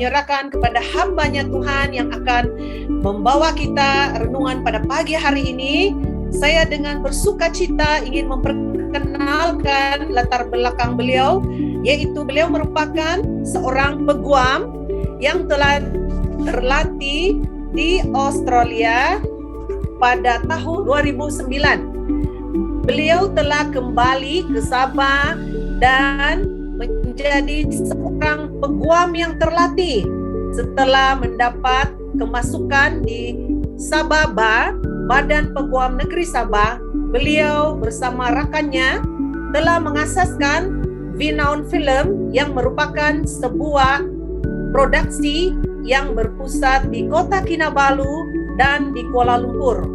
menyerahkan kepada hambanya Tuhan yang akan membawa kita renungan pada pagi hari ini. Saya dengan bersuka cita ingin memperkenalkan latar belakang beliau, yaitu beliau merupakan seorang peguam yang telah terlatih di Australia pada tahun 2009. Beliau telah kembali ke Sabah dan menjadi seorang peguam yang terlatih setelah mendapat kemasukan di Sabah Bar, Badan Peguam Negeri Sabah. Beliau bersama rakannya telah mengasaskan Vinaun Film yang merupakan sebuah produksi yang berpusat di Kota Kinabalu dan di Kuala Lumpur.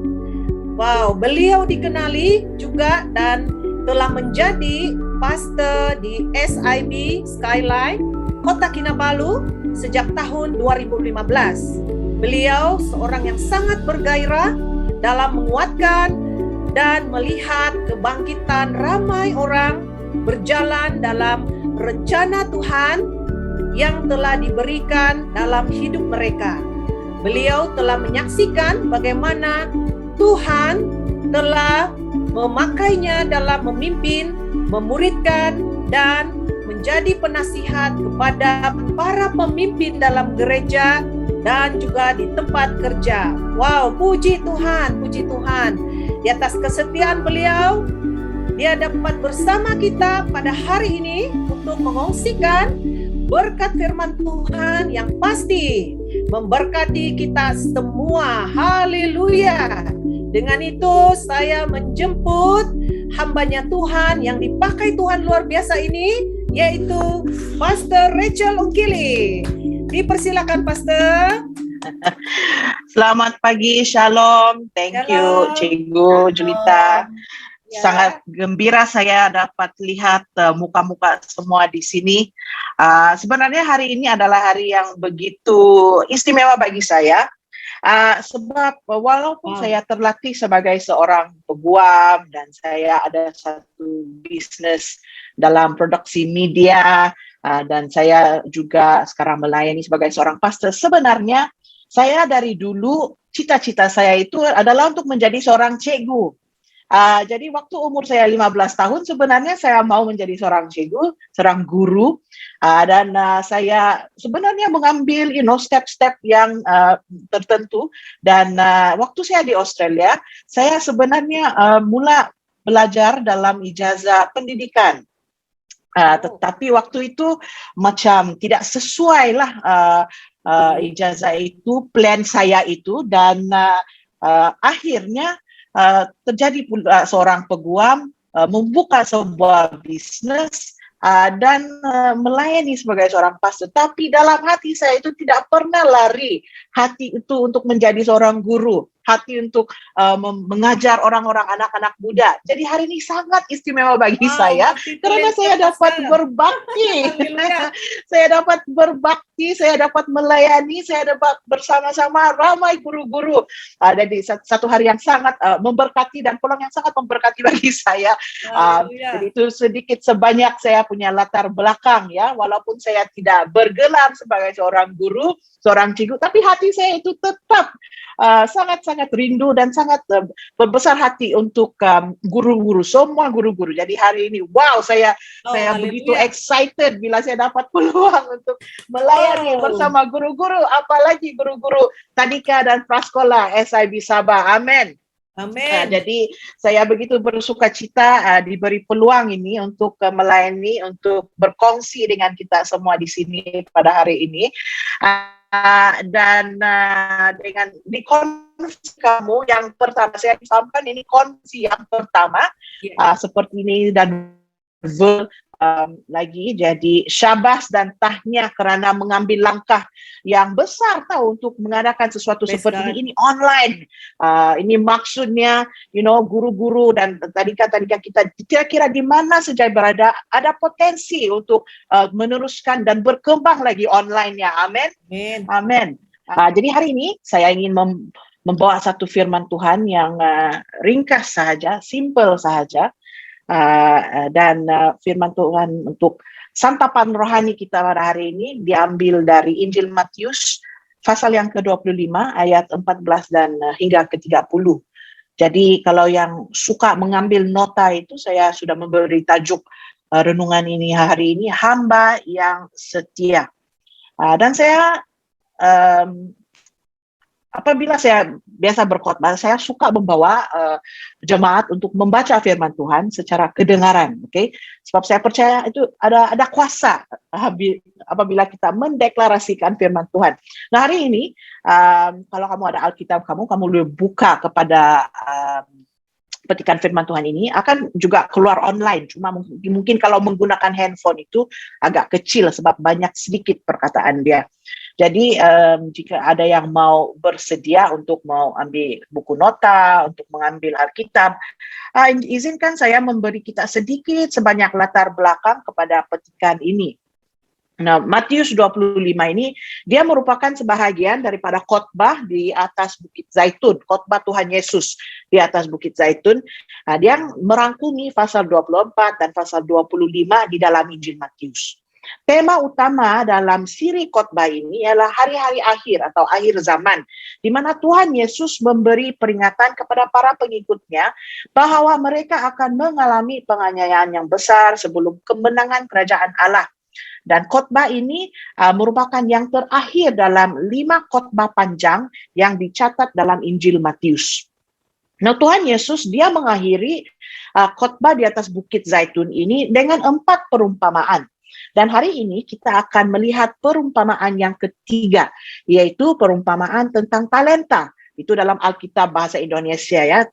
Wow, beliau dikenali juga dan telah menjadi pastor di SIB Skyline Kota Kinabalu sejak tahun 2015. Beliau seorang yang sangat bergairah dalam menguatkan dan melihat kebangkitan ramai orang berjalan dalam rencana Tuhan yang telah diberikan dalam hidup mereka. Beliau telah menyaksikan bagaimana Tuhan telah memakainya dalam memimpin, memuridkan, dan menjadi penasihat kepada para pemimpin dalam gereja dan juga di tempat kerja. Wow, puji Tuhan, puji Tuhan. Di atas kesetiaan beliau, dia dapat bersama kita pada hari ini untuk mengongsikan berkat firman Tuhan yang pasti memberkati kita semua. Haleluya. Dengan itu saya menjemput hambanya Tuhan yang dipakai Tuhan luar biasa ini, yaitu Pastor Rachel Ungkili. Dipersilakan Pastor. Selamat pagi, Shalom. Thank you, Cikgu Julita. Ya. Sangat gembira saya dapat lihat muka-muka semua di sini. Sebenarnya hari ini adalah hari yang begitu istimewa bagi saya. Sebab walaupun saya terlatih sebagai seorang peguam dan saya ada satu bisnis dalam produksi media dan saya juga sekarang melayani sebagai seorang pastor, sebenarnya saya dari dulu cita-cita saya itu adalah untuk menjadi seorang cikgu. Jadi waktu umur saya 15 tahun sebenarnya saya mau menjadi seorang cikgu, seorang guru, dan saya sebenarnya mengambil step-step yang tertentu. Dan waktu saya di Australia, saya sebenarnya mula belajar dalam ijazah pendidikan. Tetapi waktu itu macam tidak sesuai lah ijazah itu, plan saya itu, dan akhirnya terjadi pula seorang peguam membuka sebuah bisnis dan melayani sebagai seorang pastor. Tapi dalam hati saya itu tidak pernah lari hati itu untuk menjadi seorang guru, hati untuk mengajar orang-orang, anak-anak muda. Jadi hari ini sangat istimewa bagi saya karena saya dapat berbakti. Saya dapat berbakti, saya dapat melayani, saya dapat bersama-sama ramai guru-guru. Jadi satu hari yang sangat memberkati dan peluang yang sangat memberkati bagi saya. Jadi itu sedikit sebanyak saya punya latar belakang ya, walaupun saya tidak bergelar sebagai seorang guru, seorang cikgu, tapi hati saya itu tetap sangat-sangat rindu dan sangat berbesar hati untuk guru-guru, semua guru-guru. Jadi hari ini, wow, saya begitu excited bila saya dapat peluang untuk melayani bersama guru-guru, apalagi guru-guru tadika dan prasekolah SIB Sabah. Amin. Amin. Jadi saya begitu bersuka cita diberi peluang ini untuk melayani, untuk berkongsi dengan kita semua di sini pada hari ini. Dan dengan di konferensi kamu yang pertama saya sampaikan, ini konferensi yang pertama seperti ini dan lagi, jadi syabas dan tahniah kerana mengambil langkah yang besar tahu untuk mengadakan sesuatu seperti ini online. Ini maksudnya guru-guru dan tadika-tadika kita kira-kira di mana saja berada ada potensi untuk meneruskan dan berkembang lagi online-nya. Amin. Amin. Jadi hari ini saya ingin membawa satu firman Tuhan yang ringkas sahaja, simple sahaja. Dan firman Tuhan untuk Santapan rohani kita pada hari ini diambil dari Injil Matius pasal yang ke-25 ayat 14 dan hingga ke-30. Jadi kalau yang suka mengambil nota itu, saya sudah memberi tajuk renungan ini hari ini, hamba yang setia. Dan saya apabila saya biasa berkhotbah, saya suka membawa jemaat untuk membaca firman Tuhan secara kedengaran, oke? Sebab saya percaya itu ada kuasa apabila kita mendeklarasikan firman Tuhan. Nah hari ini, kalau kamu ada Alkitab kamu boleh buka kepada petikan firman Tuhan ini, akan juga keluar online. Cuma mungkin kalau menggunakan handphone itu agak kecil sebab banyak sedikit perkataan dia. Jadi jika ada yang mau bersedia untuk mau ambil buku nota, untuk mengambil Alkitab, izinkan saya memberi kita sedikit sebanyak latar belakang kepada petikan ini. Nah, Matius 25 ini, dia merupakan sebahagian daripada khotbah di atas Bukit Zaitun, khotbah Tuhan Yesus di atas Bukit Zaitun. Nah, dia merangkumi pasal 24 dan pasal 25 di dalam Injil Matius. Tema utama dalam siri khotbah ini ialah hari-hari akhir atau akhir zaman, di mana Tuhan Yesus memberi peringatan kepada para pengikutnya bahwa mereka akan mengalami penganiayaan yang besar sebelum kemenangan kerajaan Allah. Dan khotbah ini merupakan yang terakhir dalam 5 khotbah panjang yang dicatat dalam Injil Matius. Nah, Tuhan Yesus dia mengakhiri khotbah di atas Bukit Zaitun ini dengan 4 perumpamaan. Dan hari ini kita akan melihat perumpamaan yang ketiga, yaitu perumpamaan tentang talenta. Itu dalam Alkitab bahasa Indonesia ya,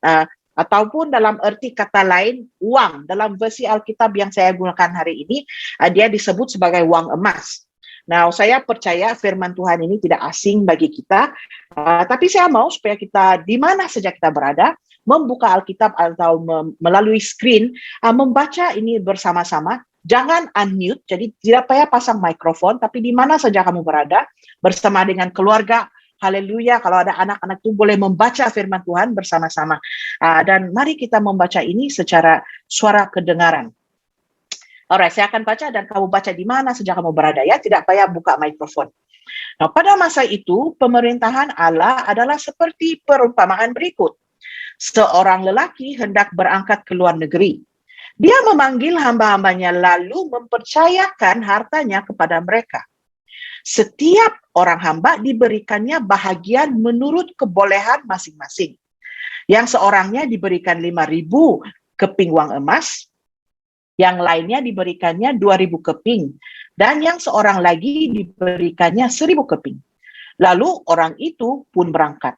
ataupun dalam arti kata lain, uang. Dalam versi Alkitab yang saya gunakan hari ini, dia disebut sebagai uang emas. Nah, saya percaya firman Tuhan ini tidak asing bagi kita, tapi saya mau supaya kita di mana saja kita berada, membuka Alkitab atau melalui screen, membaca ini bersama-sama. Jangan unmute, jadi tidak payah pasang mikrofon, tapi di mana saja kamu berada, bersama dengan keluarga, haleluya, kalau ada anak-anak itu boleh membaca firman Tuhan bersama-sama. Dan mari kita membaca ini secara suara kedengaran. Alright, saya akan baca dan kamu baca di mana saja kamu berada ya, tidak payah buka mikrofon. Nah, pada masa itu, pemerintahan Allah adalah seperti perumpamaan berikut. Seorang lelaki hendak berangkat ke luar negeri. Dia memanggil hamba-hambanya lalu mempercayakan hartanya kepada mereka. Setiap orang hamba diberikannya bahagian menurut kebolehan masing-masing. Yang seorangnya diberikan 5.000 keping uang emas, yang lainnya diberikannya 2.000 keping, dan yang seorang lagi diberikannya 1.000 keping. Lalu orang itu pun berangkat.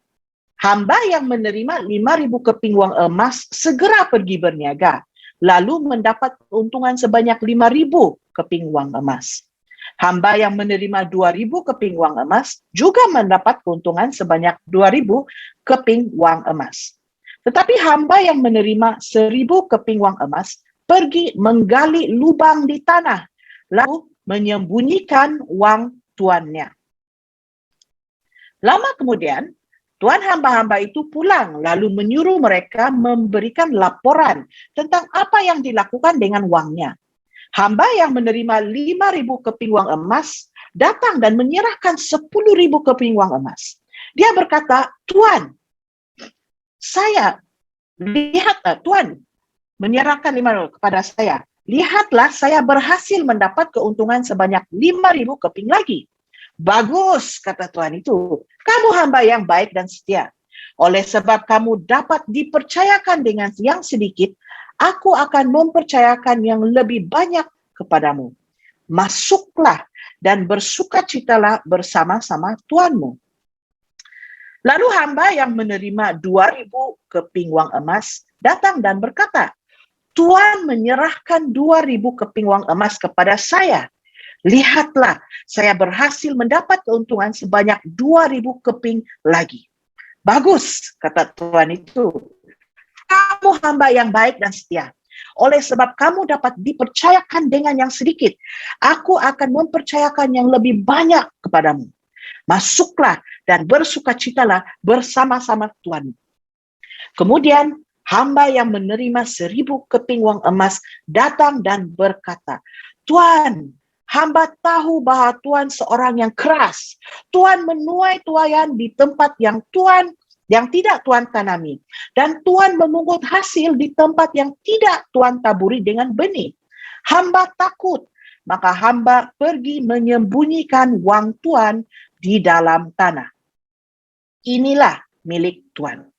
Hamba yang menerima 5.000 keping uang emas segera pergi berniaga, lalu mendapat keuntungan sebanyak 5.000 keping uang emas. Hamba yang menerima 2.000 keping uang emas juga mendapat keuntungan sebanyak 2.000 keping uang emas. Tetapi hamba yang menerima 1.000 keping uang emas pergi menggali lubang di tanah, lalu menyembunyikan uang tuannya. Lama kemudian, tuan hamba-hamba itu pulang, lalu menyuruh mereka memberikan laporan tentang apa yang dilakukan dengan uangnya. Hamba yang menerima 5.000 keping uang emas datang dan menyerahkan 10.000 keping uang emas. Dia berkata, Tuan, Tuan menyerahkan 5.000 kepada saya. Lihatlah, saya berhasil mendapat keuntungan sebanyak 5.000 keping lagi. Bagus, kata Tuhan itu. Kamu hamba yang baik dan setia. Oleh sebab kamu dapat dipercayakan dengan yang sedikit, aku akan mempercayakan yang lebih banyak kepadamu. Masuklah dan bersukacitalah bersama-sama Tuanmu. Lalu hamba yang menerima 2.000 keping uang emas datang dan berkata, Tuan menyerahkan 2.000 keping uang emas kepada saya. Lihatlah, saya berhasil mendapat keuntungan sebanyak 2.000 keping lagi. Bagus, kata Tuhan itu. Kamu hamba yang baik dan setia. Oleh sebab kamu dapat dipercayakan dengan yang sedikit, aku akan mempercayakan yang lebih banyak kepadamu. Masuklah dan bersukacitalah bersama-sama Tuhan. Kemudian hamba yang menerima 1.000 keping uang emas datang dan berkata, Tuan, Hamba tahu bahwa Tuhan seorang yang keras. Tuhan menuai tuaian di tempat yang tidak Tuhan tanami. Dan Tuhan memungut hasil di tempat yang tidak Tuhan taburi dengan benih. Hamba takut, maka hamba pergi menyembunyikan wang Tuhan di dalam tanah. Inilah milik Tuhan.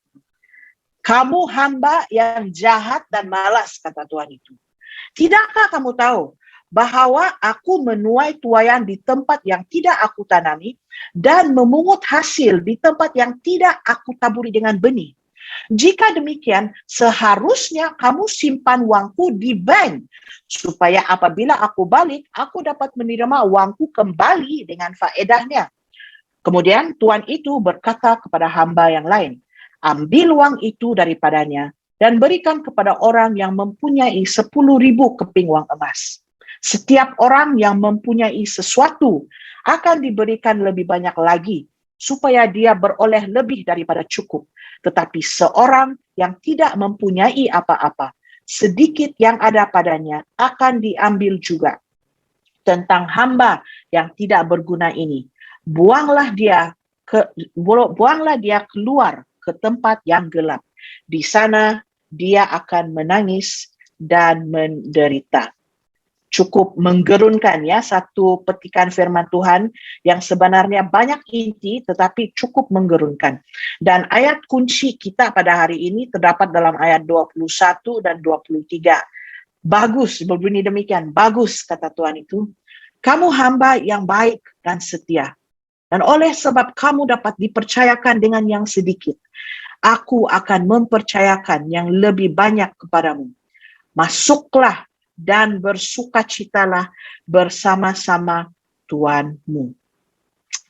Kamu hamba yang jahat dan malas, kata Tuhan itu. Tidakkah kamu tahu bahwa aku menuai tuaian di tempat yang tidak aku tanami dan memungut hasil di tempat yang tidak aku taburi dengan benih? Jika demikian, seharusnya kamu simpan uangku di bank, supaya apabila aku balik, aku dapat menerima uangku kembali dengan faedahnya. Kemudian Tuhan itu berkata kepada hamba yang lain, ambil uang itu daripadanya dan berikan kepada orang yang mempunyai 10.000 keping uang emas. Setiap orang yang mempunyai sesuatu akan diberikan lebih banyak lagi, supaya dia beroleh lebih daripada cukup. Tetapi seorang yang tidak mempunyai apa-apa, sedikit yang ada padanya akan diambil juga. Tentang hamba yang tidak berguna ini, buanglah dia keluar ke tempat yang gelap. Di sana dia akan menangis dan menderita. Cukup menggerunkan ya, satu petikan firman Tuhan yang sebenarnya banyak inti tetapi cukup menggerunkan. Dan ayat kunci kita pada hari ini terdapat dalam ayat 21 dan 23. Bagus, berbunyi demikian. Bagus, kata Tuhan itu. Kamu hamba yang baik dan setia. Dan oleh sebab kamu dapat dipercayakan dengan yang sedikit, aku akan mempercayakan yang lebih banyak kepadamu. Masuklah dan bersukacitalah bersama-sama Tuhanmu.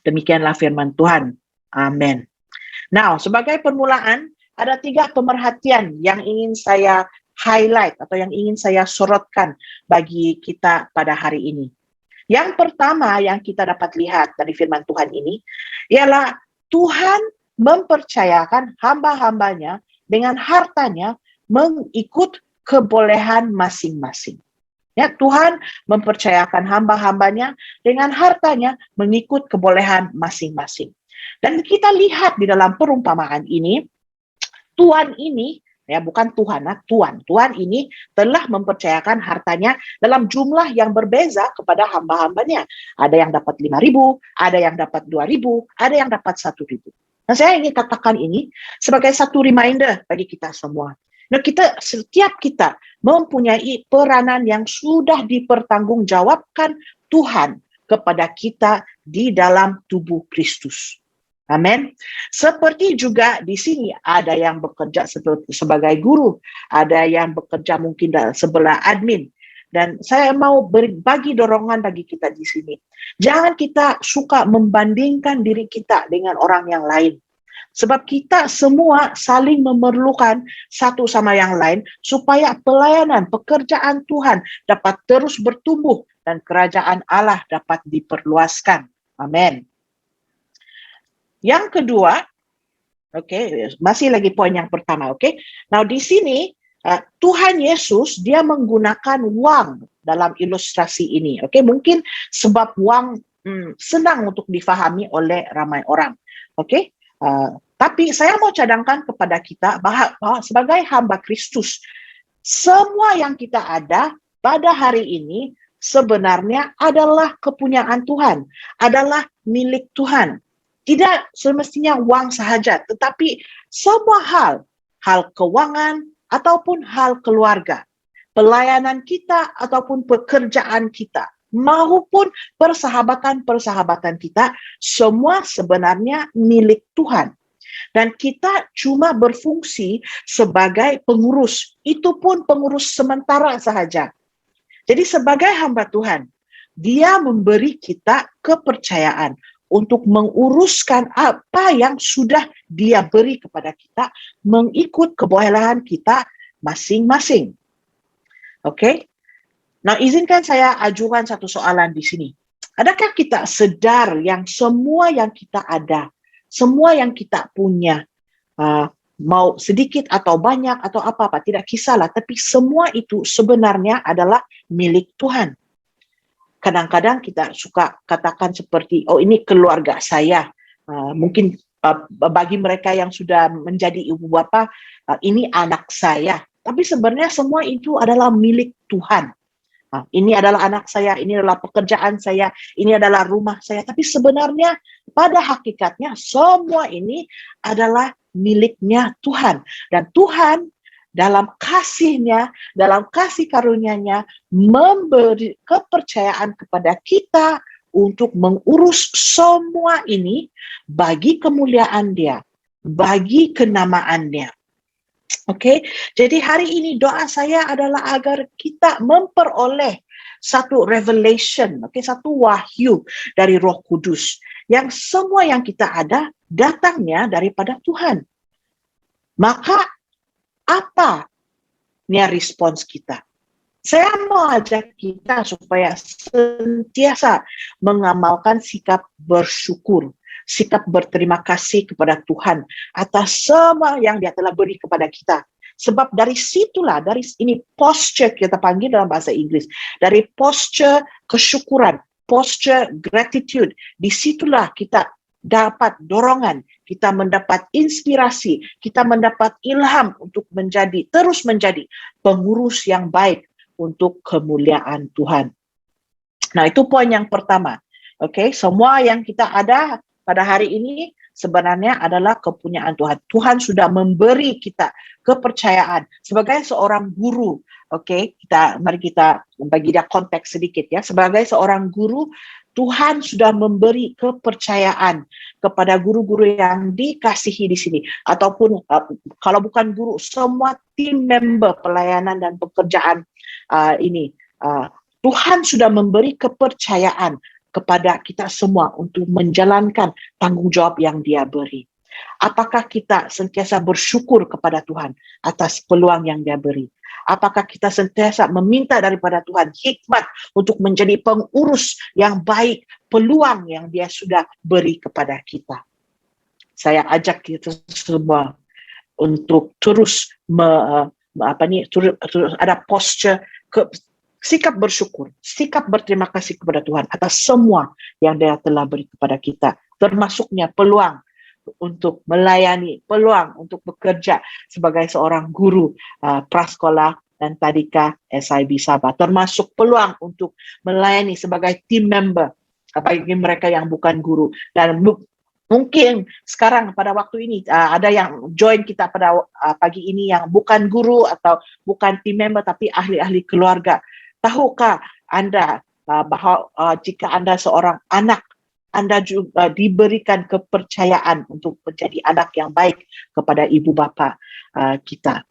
Demikianlah firman Tuhan. Amin. Nah, sebagai permulaan, ada 3 pemerhatian yang ingin saya highlight atau yang ingin saya sorotkan bagi kita pada hari ini. Yang pertama yang kita dapat lihat dari firman Tuhan ini ialah Tuhan mempercayakan hamba-hambanya dengan hartanya mengikut kebolehan masing-masing. Ya, Tuhan mempercayakan hamba-hambanya dengan hartanya mengikut kebolehan masing-masing. Dan kita lihat di dalam perumpamaan ini, Tuhan ini, ya bukan Tuhan, Tuhan ini telah mempercayakan hartanya dalam jumlah yang berbeza kepada hamba-hambanya. Ada yang dapat 5.000, ada yang dapat 2.000, ada yang dapat 1.000. Nah, saya ingin katakan ini sebagai satu reminder bagi kita semua. Nah, setiap kita mempunyai peranan yang sudah dipertanggungjawabkan Tuhan kepada kita di dalam tubuh Kristus. Amin. Seperti juga di sini ada yang bekerja sebagai guru, ada yang bekerja mungkin sebelah admin. Dan saya mau berbagi dorongan bagi kita di sini. Jangan kita suka membandingkan diri kita dengan orang yang lain. Sebab kita semua saling memerlukan satu sama yang lain supaya pelayanan, pekerjaan Tuhan dapat terus bertumbuh dan kerajaan Allah dapat diperluaskan. Amin. Yang kedua, masih lagi poin yang pertama, Nah, di sini Tuhan Yesus dia menggunakan uang dalam ilustrasi ini, Mungkin sebab uang senang untuk difahami oleh ramai orang, tapi saya mau cadangkan kepada kita bahwa sebagai hamba Kristus, semua yang kita ada pada hari ini sebenarnya adalah kepunyaan Tuhan, adalah milik Tuhan. Tidak semestinya uang sahaja, tetapi semua hal keuangan ataupun hal keluarga, pelayanan kita ataupun pekerjaan kita, maupun persahabatan kita, semua sebenarnya milik Tuhan. Dan kita cuma berfungsi sebagai pengurus, itu pun pengurus sementara sahaja. Jadi sebagai hamba Tuhan, dia memberi kita kepercayaan untuk menguruskan apa yang sudah dia beri kepada kita mengikut kebolehan kita masing-masing. Nah, izinkan saya ajukan satu soalan di sini. Adakah kita sadar yang semua yang kita ada, semua yang kita punya, mau sedikit atau banyak atau apa-apa, tidak kisahlah, tapi semua itu sebenarnya adalah milik Tuhan. Kadang-kadang kita suka katakan seperti, oh ini keluarga saya. Mungkin bagi mereka yang sudah menjadi ibu bapa, ini anak saya. Tapi sebenarnya semua itu adalah milik Tuhan. Ini adalah anak saya, ini adalah pekerjaan saya, ini adalah rumah saya. Tapi sebenarnya pada hakikatnya semua ini adalah miliknya Tuhan. Dan Tuhan dalam kasih-Nya, dalam kasih karunia-Nya, memberi kepercayaan kepada kita untuk mengurus semua ini bagi kemuliaan Dia, bagi kenamaan-Nya. Oke, jadi hari ini doa saya adalah agar kita memperoleh satu revelation, satu wahyu dari Roh Kudus, yang semua yang kita ada datangnya daripada Tuhan. Maka apa respons kita? Saya mau ajak kita supaya senantiasa mengamalkan sikap bersyukur, sikap berterima kasih kepada Tuhan atas semua yang Dia telah beri kepada kita. Sebab dari situlah, dari ini posture kita panggil dalam bahasa Inggris, dari posture kesyukuran, posture gratitude, disitulah kita dapat dorongan, kita mendapat inspirasi, kita mendapat ilham untuk terus menjadi pengurus yang baik untuk kemuliaan Tuhan. Nah, itu poin yang pertama. Semua yang kita ada pada hari ini sebenarnya adalah kepunyaan Tuhan. Tuhan sudah memberi kita kepercayaan sebagai seorang guru. Mari kita bagi dia konteks sedikit ya. Sebagai seorang guru, Tuhan sudah memberi kepercayaan kepada guru-guru yang dikasihi di sini, ataupun kalau bukan guru, semua tim member pelayanan dan pekerjaan ini. Tuhan sudah memberi kepercayaan kepada kita semua untuk menjalankan tanggung jawab yang Dia beri. Apakah kita sentiasa bersyukur kepada Tuhan atas peluang yang Dia beri? Apakah kita sentiasa meminta daripada Tuhan hikmat untuk menjadi pengurus yang baik peluang yang Dia sudah beri kepada kita? Saya ajak kita semua untuk terus terus ada posture sikap bersyukur, sikap berterima kasih kepada Tuhan atas semua yang Dia telah beri kepada kita, termasuknya peluang untuk melayani, peluang untuk bekerja sebagai seorang guru prasekolah dan tadika SIB Sabah, termasuk peluang untuk melayani sebagai team member bagi mereka yang bukan guru. Dan mungkin sekarang pada waktu ini ada yang join kita pada pagi ini yang bukan guru atau bukan team member tapi ahli-ahli keluarga. Tahukah Anda bahwa jika Anda seorang anak, Anda juga diberikan kepercayaan untuk menjadi anak yang baik kepada ibu bapa kita.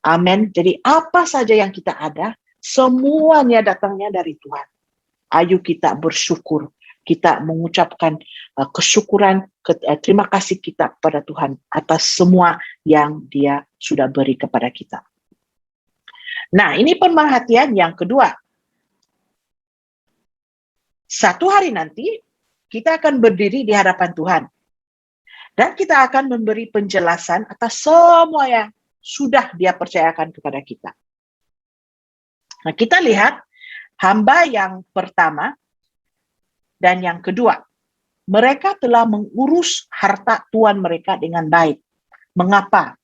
Amin. Jadi apa saja yang kita ada, semuanya datangnya dari Tuhan. Ayo kita bersyukur, kita mengucapkan kesyukuran, terima kasih kita kepada Tuhan atas semua yang Dia sudah beri kepada kita. Nah, ini pemerhatian yang kedua. Satu hari nanti, kita akan berdiri di hadapan Tuhan. Dan kita akan memberi penjelasan atas semua yang sudah Dia percayakan kepada kita. Nah, kita lihat hamba yang pertama dan yang kedua. Mereka telah mengurus harta tuan mereka dengan baik. Mengapa?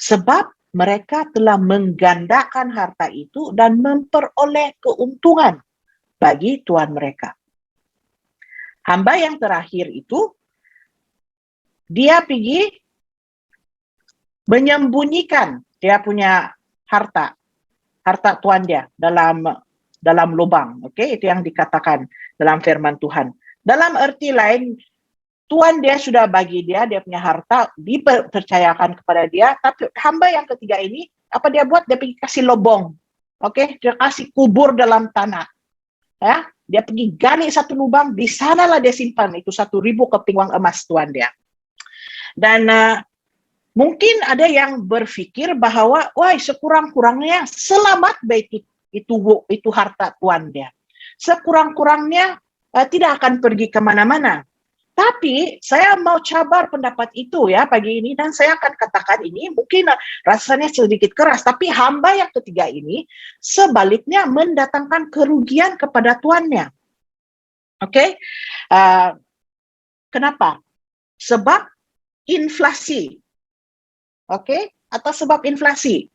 Sebab mereka telah menggandakan harta itu dan memperoleh keuntungan bagi tuan mereka. Hamba yang terakhir itu, dia pergi menyembunyikan dia punya harta tuan dia dalam lubang. Itu yang dikatakan dalam firman Tuhan. Dalam arti lain, Tuhan dia sudah bagi dia punya harta, dipercayakan kepada dia, tapi hamba yang ketiga ini, apa dia buat? Dia pergi kasih lubang. Dia kasih kubur dalam tanah. Ya, dia pergi gali satu lubang, di sanalah dia simpan itu 1.000 keping uang emas tuan dia. Dan mungkin ada yang berpikir bahwa, wah sekurang-kurangnya selamat baik itu harta tuan dia. Sekurang-kurangnya tidak akan pergi kemana-mana. Tapi saya mau cabar pendapat itu ya pagi ini, dan saya akan katakan ini mungkin rasanya sedikit keras, tapi hamba yang ketiga ini sebaliknya mendatangkan kerugian kepada tuannya. Oke? Kenapa? Sebab inflasi. Oke? Atau sebab inflasi.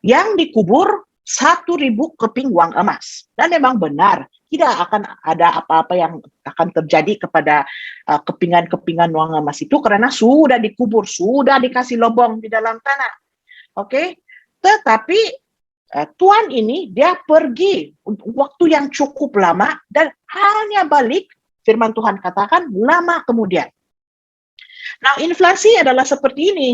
Yang dikubur 1.000 keping uang emas. Dan memang benar, tidak akan ada apa-apa yang akan terjadi kepada kepingan-kepingan uang emas itu karena sudah dikubur, sudah dikasih lubang di dalam tanah. Oke? Tetapi tuan ini dia pergi untuk waktu yang cukup lama dan hanya balik, firman Tuhan katakan, lama kemudian. Nah, inflasi adalah seperti ini.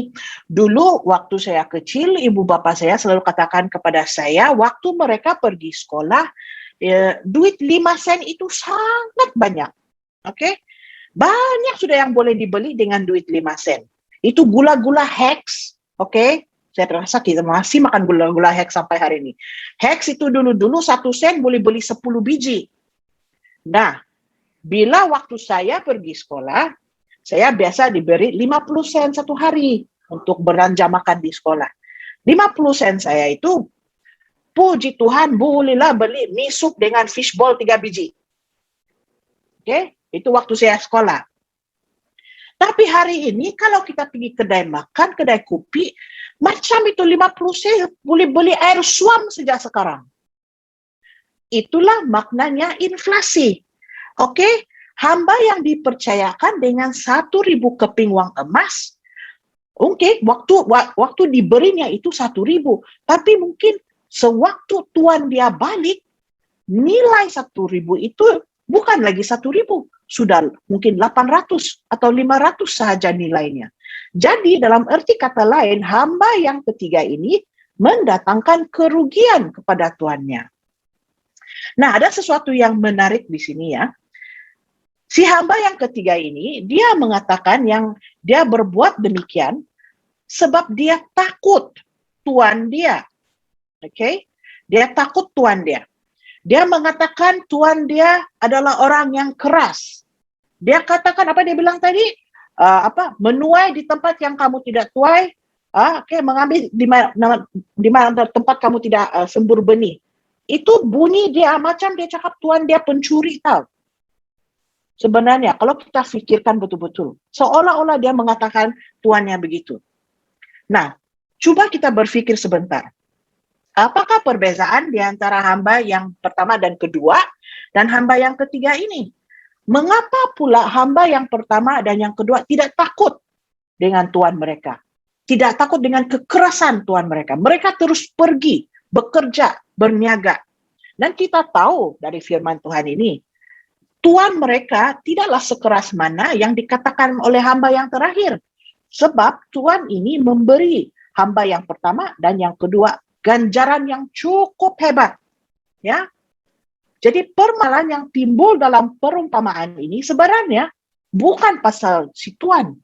Dulu waktu saya kecil, ibu bapak saya selalu katakan kepada saya, waktu mereka pergi sekolah, duit 5 sen itu sangat banyak. Oke? Banyak sudah yang boleh dibeli dengan duit 5 sen. Itu gula-gula Hex, oke? Saya rasa kita masih makan gula-gula Hex sampai hari ini. Hex itu dulu 1 sen boleh beli 10 biji. Nah, bila waktu saya pergi sekolah, saya biasa diberi 50 sen satu hari untuk belanja makan di sekolah. 50 sen saya itu, puji Tuhan, bolehlah beli mie sup dengan fishball 3 biji. Oke, itu waktu saya sekolah. Tapi hari ini kalau kita pergi kedai makan, kedai kopi, macam itu 50 sen boleh beli air suam sejak sekarang. Itulah maknanya inflasi. Oke, hamba yang dipercayakan dengan 1.000 keping uang emas, oke, waktu diberinya itu 1.000, tapi mungkin sewaktu tuan dia balik, nilai 1.000 itu bukan lagi 1.000, sudah mungkin 800 atau 500 saja nilainya. Jadi dalam arti kata lain, hamba yang ketiga ini mendatangkan kerugian kepada tuannya. Nah, ada sesuatu yang menarik di sini ya. Si hamba yang ketiga ini, dia mengatakan yang dia berbuat demikian sebab dia takut tuan dia. Oke? Dia takut tuan dia. Dia mengatakan tuan dia adalah orang yang keras. Dia katakan apa dia bilang tadi? Menuai di tempat yang kamu tidak tuai. Mengambil di mana tempat kamu tidak sembur benih. Itu bunyi dia macam dia cakap tuan dia pencuri tahu. Sebenarnya kalau kita pikirkan betul-betul, seolah-olah dia mengatakan tuannya begitu. Nah, coba kita berpikir sebentar. Apakah perbezaan di antara hamba yang pertama dan kedua dan hamba yang ketiga ini? Mengapa pula hamba yang pertama dan yang kedua tidak takut dengan tuan mereka? Tidak takut dengan kekerasan tuan mereka. Mereka terus pergi, bekerja, berniaga. Dan kita tahu dari firman Tuhan ini, tuan mereka tidaklah sekeras mana yang dikatakan oleh hamba yang terakhir. Sebab tuan ini memberi hamba yang pertama dan yang kedua ganjaran yang cukup hebat. Ya. Jadi permasalahan yang timbul dalam perumpamaan ini sebenarnya bukan pasal si tuan.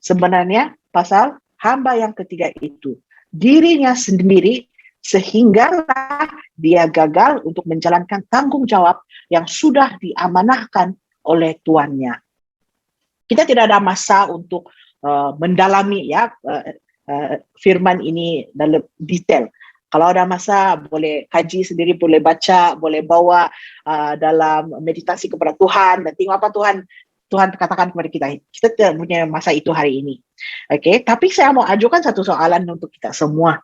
Sebenarnya pasal hamba yang ketiga itu. Dirinya sendiri sehinggalah dia gagal untuk menjalankan tanggung jawab yang sudah diamanahkan oleh tuannya. Kita tidak ada masa untuk mendalami ya firman ini dalam detail. Kalau ada masa boleh kaji sendiri, boleh baca, boleh bawa dalam meditasi kepada Tuhan dan tengok apa Tuhan katakan kepada kita. Kita tidak punya masa itu hari ini. Oke, tapi saya mau ajukan satu soalan untuk kita semua.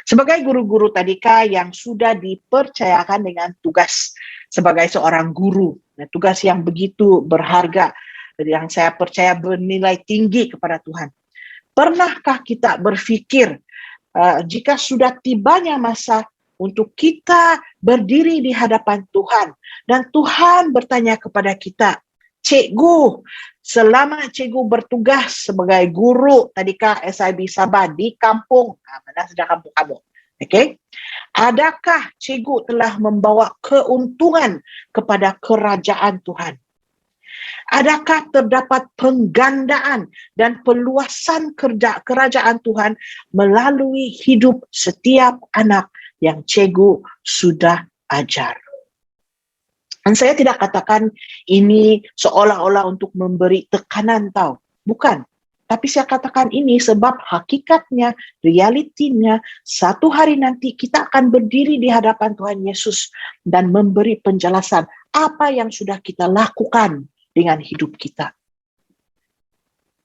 Sebagai guru-guru tadika yang sudah dipercayakan dengan tugas sebagai seorang guru, tugas yang begitu berharga, yang saya percaya bernilai tinggi kepada Tuhan. Pernahkah kita berpikir jika sudah tibanya masa untuk kita berdiri di hadapan Tuhan dan Tuhan bertanya kepada kita, Cikgu, selama cikgu bertugas sebagai guru tadika SIB Sabah di kampung, mana sudah kampung kamu? Okay? Adakah cikgu telah membawa keuntungan kepada kerajaan Tuhan? Adakah terdapat penggandaan dan peluasan kerajaan Tuhan melalui hidup setiap anak yang cikgu sudah ajar? Dan saya tidak katakan ini seolah-olah untuk memberi tekanan tahu. Bukan. Tapi saya katakan ini sebab hakikatnya, realitinya, satu hari nanti kita akan berdiri di hadapan Tuhan Yesus dan memberi penjelasan apa yang sudah kita lakukan dengan hidup kita.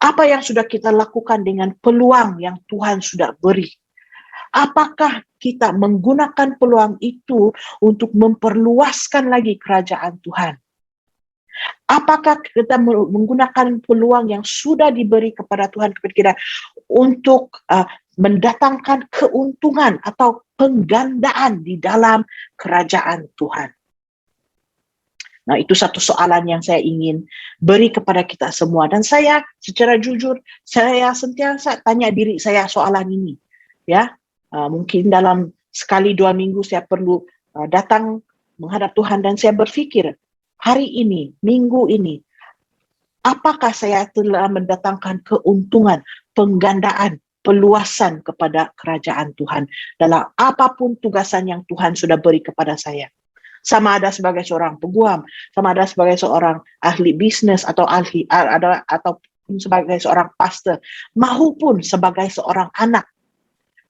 Apa yang sudah kita lakukan dengan peluang yang Tuhan sudah beri. Apakah kita menggunakan peluang itu untuk memperluaskan lagi kerajaan Tuhan? Apakah kita menggunakan peluang yang sudah diberi kepada Tuhan kepada kita untuk mendatangkan keuntungan atau penggandaan di dalam kerajaan Tuhan? Nah, itu satu soalan yang saya ingin beri kepada kita semua. Dan saya secara jujur, saya sentiasa tanya diri saya soalan ini. Ya, mungkin dalam sekali 2 minggu saya perlu datang menghadap Tuhan dan saya berpikir, hari ini, minggu ini, apakah saya telah mendatangkan keuntungan, penggandaan, peluasan kepada kerajaan Tuhan dalam apapun tugasan yang Tuhan sudah beri kepada saya. Sama ada sebagai seorang peguam, sama ada sebagai seorang ahli bisnis atau ataupun sebagai seorang pastor, maupun sebagai seorang anak.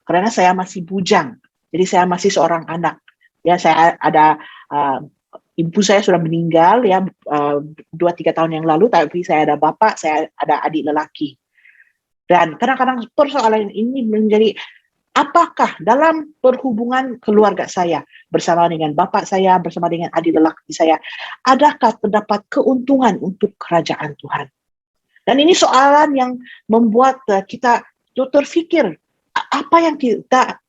Karena saya masih bujang, jadi saya masih seorang anak. Ya, saya ada ibu saya sudah meninggal ya 2-3 tahun yang lalu, tapi saya ada bapak, saya ada adik lelaki. Dan kadang-kadang persoalan ini menjadi, apakah dalam perhubungan keluarga saya bersama dengan bapak saya, bersama dengan adik lelaki saya, adakah terdapat keuntungan untuk kerajaan Tuhan? Dan ini soalan yang membuat kita terfikir,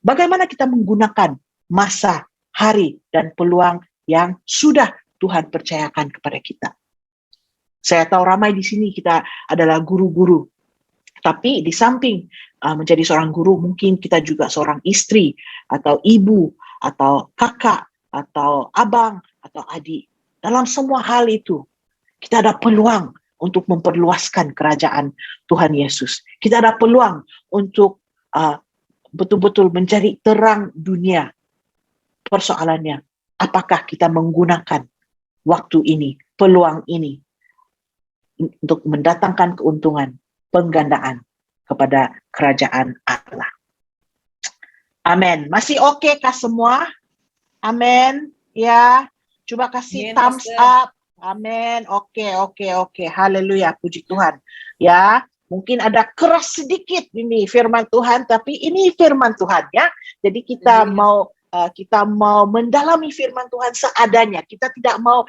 bagaimana kita menggunakan masa, hari, dan peluang yang sudah Tuhan percayakan kepada kita. Saya tahu ramai di sini kita adalah guru-guru, tapi di samping menjadi seorang guru, mungkin kita juga seorang istri, atau ibu, atau kakak, atau abang, atau adik. Dalam semua hal itu, kita ada peluang untuk memperluaskan kerajaan Tuhan Yesus. Kita ada peluang untuk betul-betul menjadi terang dunia. Persoalannya, apakah kita menggunakan waktu ini, peluang ini, untuk mendatangkan keuntungan, penggandaan kepada kerajaan Allah. Amin. Masih oke kah semua? Amin. Ya, coba kasih thumbs up. Amin. Oke. Haleluya, puji Tuhan. Ya, mungkin ada keras sedikit ini firman Tuhan, tapi ini firman Tuhan ya. Jadi kita mau mendalami firman Tuhan seadanya. Kita tidak mau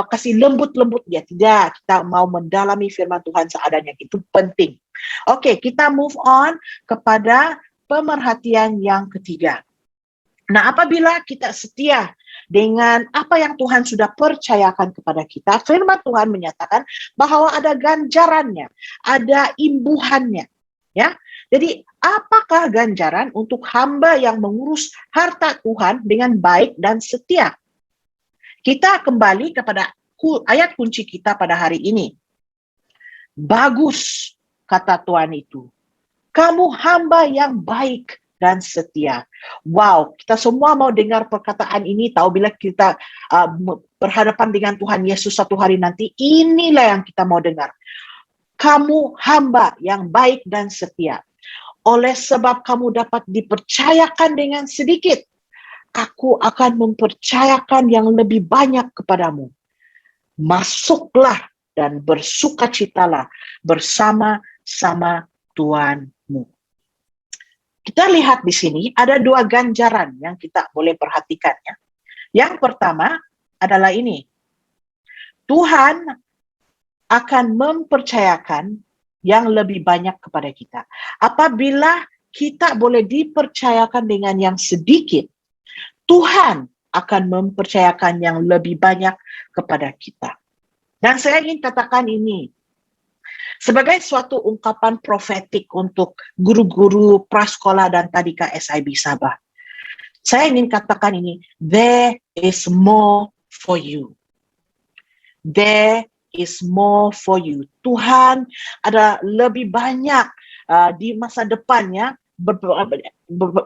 kasih lembut-lembut dia. Tidak, kita mau mendalami firman Tuhan seadanya. Itu penting. Oke, kita move on kepada pemerhatian yang ketiga. Nah, apabila kita setia dengan apa yang Tuhan sudah percayakan kepada kita, firman Tuhan menyatakan bahwa ada ganjarannya, ada imbuhannya. Ya, jadi apakah ganjaran untuk hamba yang mengurus harta Tuhan dengan baik dan setia? Kita kembali kepada ayat kunci kita pada hari ini. Bagus, kata Tuhan itu. Kamu hamba yang baik dan setia. Wow, kita semua mau dengar perkataan ini, tahu bila kita berhadapan dengan Tuhan Yesus satu hari nanti, inilah yang kita mau dengar. Kamu hamba yang baik dan setia. Oleh sebab kamu dapat dipercayakan dengan sedikit, aku akan mempercayakan yang lebih banyak kepadamu. Masuklah dan bersukacitalah bersama-sama Tuhanmu. Kita lihat di sini ada 2 ganjaran yang kita boleh perhatikannya. Yang pertama adalah ini. Tuhan akan mempercayakan yang lebih banyak kepada kita. Apabila kita boleh dipercayakan dengan yang sedikit, Tuhan akan mempercayakan yang lebih banyak kepada kita. Dan saya ingin katakan ini sebagai suatu ungkapan profetik untuk guru-guru prasekolah dan tadika SIB Sabah. Saya ingin katakan ini, there is more for you. There is more for you. Tuhan ada lebih banyak di masa depannya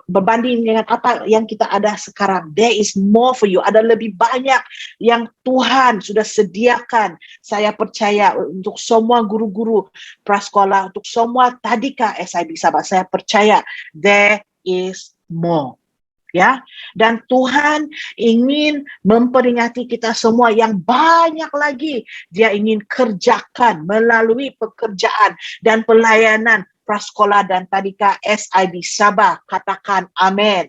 berbanding dengan apa yang kita ada sekarang. There is more for you. Ada lebih banyak yang Tuhan sudah sediakan. Saya percaya untuk semua guru-guru prasekolah, untuk semua tadika SIB Sabah, saya percaya there is more. Ya, dan Tuhan ingin memperingati kita semua yang banyak lagi. Dia ingin kerjakan melalui pekerjaan dan pelayanan prasekolah dan tadika SIB Sabah. Katakan amin.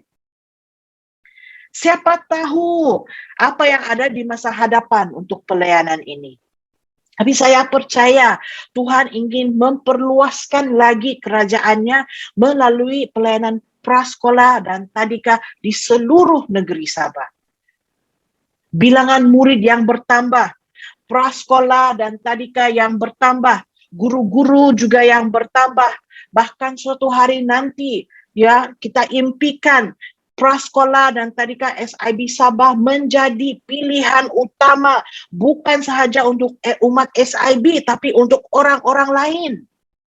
Siapa tahu apa yang ada di masa hadapan untuk pelayanan ini. Tapi saya percaya Tuhan ingin memperluaskan lagi kerajaannya melalui pelayanan prasekolah dan tadika di seluruh negeri Sabah. Bilangan murid yang bertambah, prasekolah dan tadika yang bertambah, guru-guru juga yang bertambah. Bahkan suatu hari nanti ya kita impikan prasekolah dan tadika SIB Sabah menjadi pilihan utama bukan sahaja untuk umat SIB tapi untuk orang-orang lain.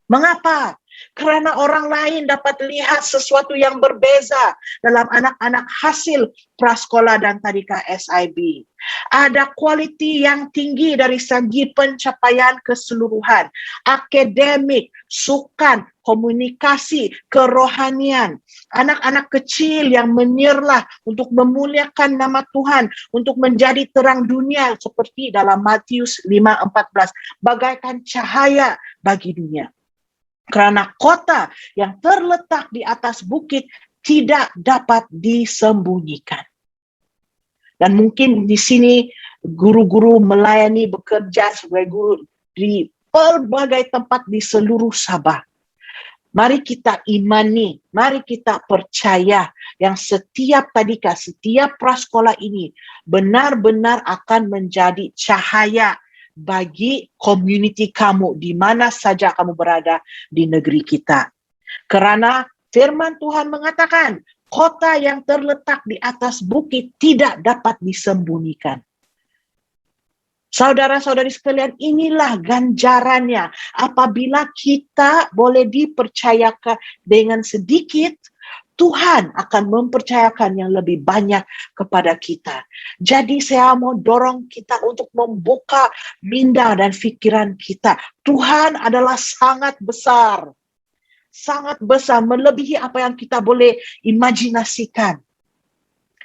Mengapa? Karena orang lain dapat lihat sesuatu yang berbeza dalam anak-anak hasil prasekolah dan tadika SIB. Ada kualiti yang tinggi dari segi pencapaian keseluruhan, akademik, sukan, komunikasi, kerohanian. Anak-anak kecil yang menyerlah untuk memuliakan nama Tuhan, untuk menjadi terang dunia seperti dalam Matius 5:14, bagaikan cahaya bagi dunia. Karena kota yang terletak di atas bukit tidak dapat disembunyikan. Dan mungkin di sini guru-guru melayani bekerja sebagai guru di berbagai tempat di seluruh Sabah. Mari kita imani, mari kita percaya yang setiap tadika, setiap prasekolah ini benar-benar akan menjadi cahaya bagi community kamu di mana saja kamu berada di negeri kita. Karena firman Tuhan mengatakan, kota yang terletak di atas bukit tidak dapat disembunyikan. Saudara-saudari sekalian, inilah ganjarannya apabila kita boleh dipercayakan dengan sedikit, Tuhan akan mempercayakan yang lebih banyak kepada kita. Jadi saya mau dorong kita untuk membuka minda dan pikiran kita. Tuhan adalah sangat besar. Sangat besar, melebihi apa yang kita boleh imajinasikan.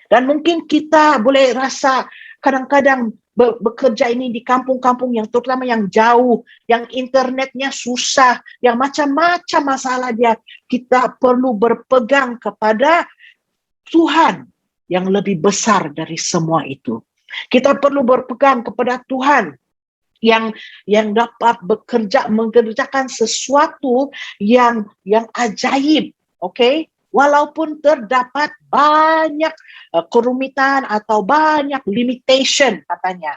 Dan mungkin kita boleh rasa kadang-kadang bekerja ini di kampung-kampung yang terutama yang jauh, yang internetnya susah, yang macam-macam masalah dia. Kita perlu berpegang kepada Tuhan yang lebih besar dari semua itu. Kita perlu berpegang kepada Tuhan yang dapat mengerjakan sesuatu yang ajaib, oke? Walaupun terdapat banyak kerumitan atau banyak limitation katanya.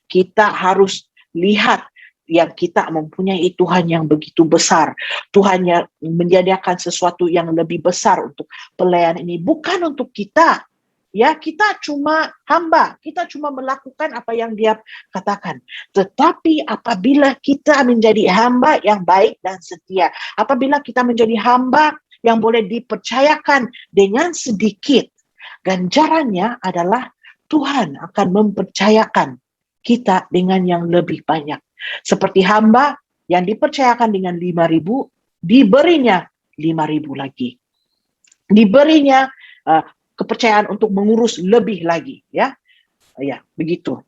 Kita harus lihat yang kita mempunyai Tuhan yang begitu besar. Tuhan yang menyediakan sesuatu yang lebih besar untuk pelayanan ini. Bukan untuk kita. Ya, kita cuma hamba. Kita cuma melakukan apa yang dia katakan. Tetapi apabila kita menjadi hamba yang baik dan setia. Apabila kita menjadi hamba yang boleh dipercayakan dengan sedikit, ganjarannya adalah Tuhan akan mempercayakan kita dengan yang lebih banyak. Seperti hamba yang dipercayakan dengan 5.000, diberinya 5.000 lagi. Diberinya kepercayaan untuk mengurus lebih lagi, ya. Ya, begitu.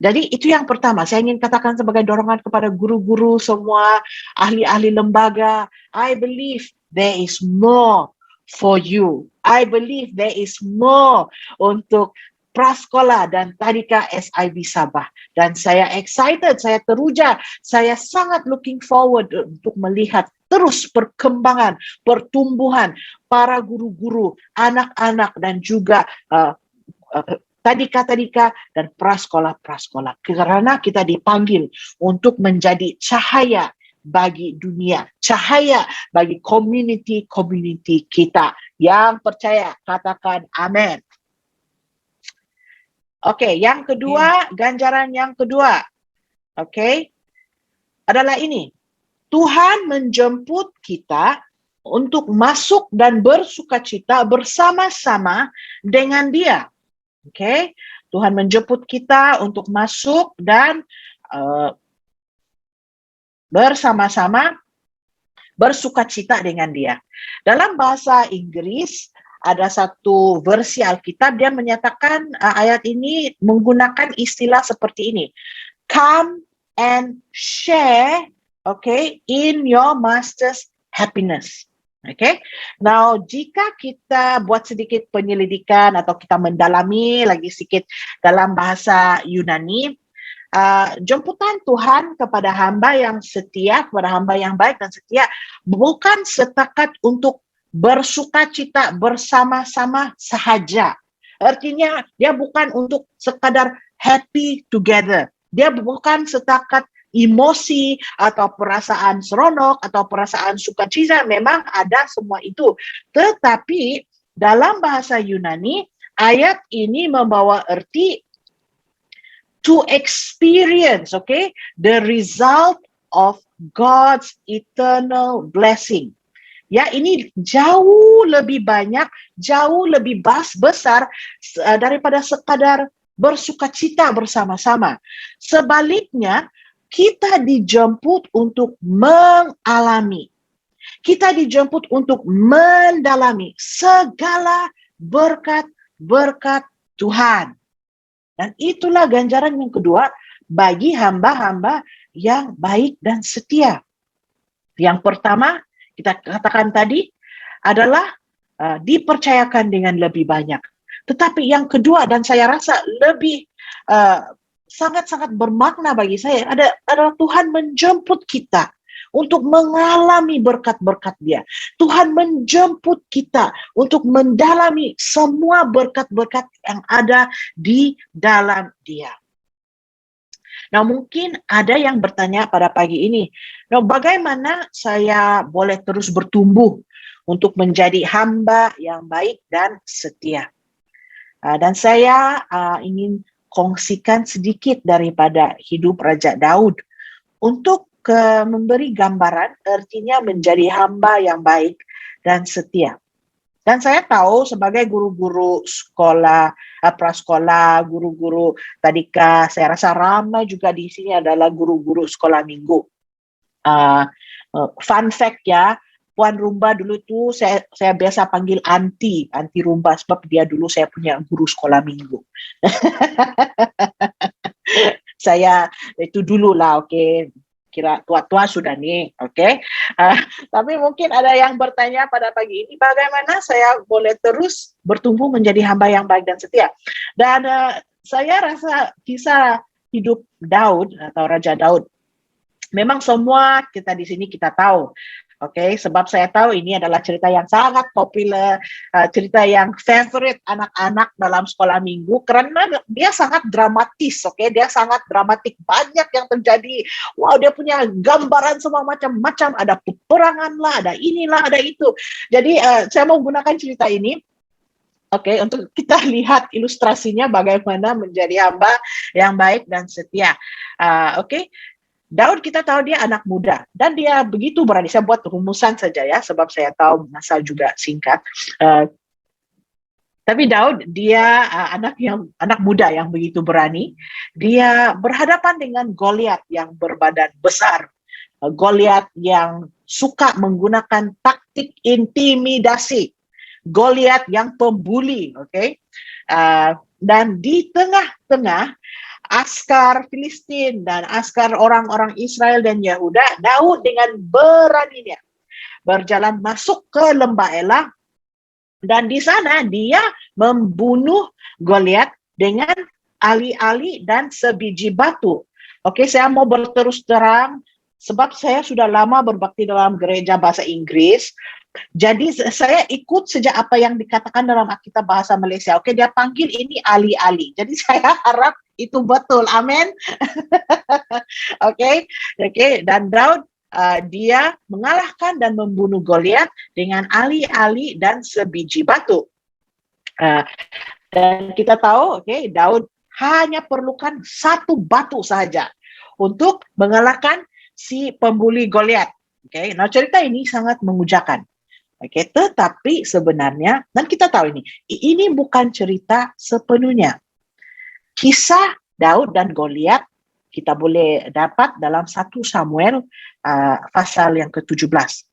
Jadi itu yang pertama, saya ingin katakan sebagai dorongan kepada guru-guru semua, ahli-ahli lembaga, I believe there is more for you. I believe there is more untuk prasekolah dan tadika SIB Sabah. Dan saya excited, saya teruja, saya sangat looking forward untuk melihat terus perkembangan, pertumbuhan para guru-guru, anak-anak dan juga tadika-tadika dan prasekolah-prasekolah. Karena kita dipanggil untuk menjadi cahaya bagi dunia, cahaya bagi community kita. Yang percaya, katakan amin. Oke, yang kedua, ganjaran yang kedua, oke, adalah ini. Tuhan menjemput kita untuk masuk dan bersukacita bersama-sama dengan Dia. Oke, Tuhan menjemput kita untuk masuk dan bersama-sama bersukacita dengan Dia. Dalam bahasa Inggris ada satu versi Alkitab, dia menyatakan ayat ini menggunakan istilah seperti ini. Come and share, okay, in your master's happiness. Okay. Now, jika kita buat sedikit penyelidikan atau kita mendalami lagi sedikit dalam bahasa Yunani, jemputan Tuhan kepada hamba yang setia, kepada hamba yang baik dan setia, bukan setakat untuk bersukacita bersama-sama sahaja. Artinya, dia bukan untuk sekadar happy together. Dia bukan setakat emosi atau perasaan seronok atau perasaan sukacita, memang ada semua itu. Tetapi dalam bahasa Yunani, ayat ini membawa arti to experience, okay, the result of God's eternal blessing. Ya, ini jauh lebih banyak, jauh lebih besar daripada sekadar bersukacita bersama-sama. Sebaliknya, kita dijemput untuk mengalami. Kita dijemput untuk mendalami segala berkat-berkat Tuhan. Dan itulah ganjaran yang kedua bagi hamba-hamba yang baik dan setia. Yang pertama, kita katakan tadi, adalah dipercayakan dengan lebih banyak. Tetapi yang kedua, dan saya rasa lebih sangat-sangat bermakna bagi saya, adalah Tuhan menjemput kita untuk mengalami berkat-berkat Dia. Tuhan menjemput kita untuk mendalami semua berkat-berkat yang ada di dalam Dia. Nah, mungkin ada yang bertanya pada pagi ini, nah, bagaimana saya boleh terus bertumbuh untuk menjadi hamba yang baik dan setia? Dan saya ingin kongsikan sedikit daripada hidup Raja Daud untuk memberi gambaran artinya menjadi hamba yang baik dan setia. Dan saya tahu sebagai guru-guru sekolah, prasekolah, guru-guru tadika, saya rasa ramai juga di sini adalah guru-guru sekolah minggu. Fun fact ya, Puan Rumba dulu tuh saya biasa panggil Anti Rumba sebab dia dulu saya punya guru sekolah minggu. Saya itu dulu lah, oke. Kira tua-tua sudah nih, oke. Tapi mungkin ada yang bertanya pada pagi ini, bagaimana saya boleh terus bertumbuh menjadi hamba yang baik dan setia? Dan saya rasa kisah hidup Daud atau Raja Daud, memang semua kita di sini kita tahu. Oke, sebab saya tahu ini adalah cerita yang sangat populer, cerita yang favorite anak-anak dalam sekolah minggu karena dia sangat dramatis, oke, dia sangat dramatik, banyak yang terjadi. Wow, dia punya gambaran semua macam-macam, ada peperangan lah, ada inilah, ada itu. Jadi saya mau gunakan cerita ini, oke, untuk kita lihat ilustrasinya bagaimana menjadi hamba yang baik dan setia. Oke. Daud kita tahu dia anak muda dan dia begitu berani. Saya buat rumusan saja ya, sebab saya tahu masa juga singkat. Tapi Daud dia anak muda yang begitu berani. Dia berhadapan dengan Goliat yang berbadan besar, Goliat yang suka menggunakan taktik intimidasi, Goliat yang pembuli, oke. Dan di tengah-tengah askar Filistin dan askar orang-orang Israel dan Yehuda, Daud dengan beraninya berjalan masuk ke lembah Elah dan di sana dia membunuh Goliat dengan ali-ali dan sebiji batu. Oke, saya mau berterus terang sebab saya sudah lama berbakti dalam gereja bahasa Inggris. Jadi saya ikut sejak apa yang dikatakan dalam Alkitab bahasa Malaysia. Oke, dia panggil ini ali-ali. Jadi saya harap itu betul. Amin. Oke. Dan Daud dia mengalahkan dan membunuh Goliat dengan ali-ali dan sebiji batu. Dan kita tahu, oke, Daud hanya perlukan satu batu saja untuk mengalahkan si pembuli Goliat. Oke, nah cerita ini sangat mengujakan. Oke, tetapi sebenarnya, dan kita tahu ini bukan cerita sepenuhnya. Kisah Daud dan Goliat kita boleh dapat dalam 1 Samuel pasal yang ke-17.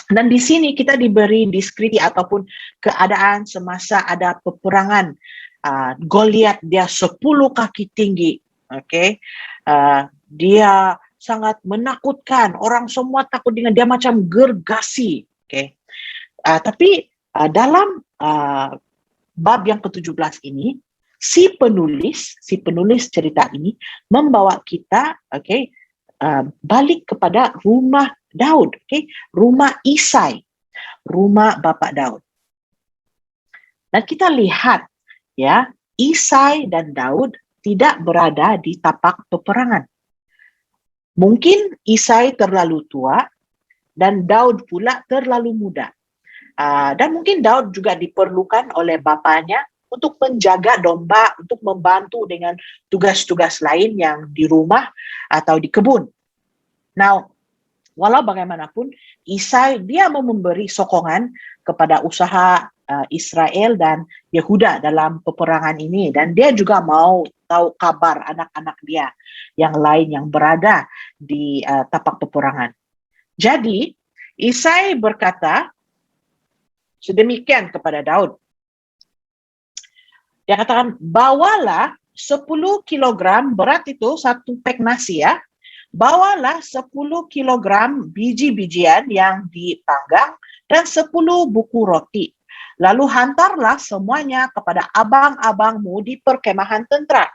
Dan di sini kita diberi deskripsi ataupun keadaan semasa ada peperangan. Goliat dia 10 kaki tinggi, okay? Dia sangat menakutkan, orang semua takut dengan dia, macam gergasi, okay? Tapi dalam bab yang ke-17 ini, si penulis cerita ini membawa kita, okay, balik kepada rumah Daud, okay? Rumah Isai, rumah Bapak Daud. Dan kita lihat, ya, Isai dan Daud tidak berada di tapak peperangan. Mungkin Isai terlalu tua dan Daud pula terlalu muda. Dan mungkin Daud juga diperlukan oleh bapaknya untuk menjaga domba, untuk membantu dengan tugas-tugas lain yang di rumah atau di kebun. Now, walau bagaimanapun, Isai dia mau memberi sokongan kepada usaha Israel dan Yehuda dalam peperangan ini, dan dia juga mau tahu kabar anak-anak dia yang lain yang berada di tapak peperangan. Jadi, Isai berkata sedemikian kepada Daud. Dia katakan, bawalah 10 kilogram, berat itu 1 pek nasi, ya. Bawalah 10 kilogram biji-bijian yang dipanggang dan 10 buku roti. Lalu hantarlah semuanya kepada abang-abangmu di perkemahan tentera.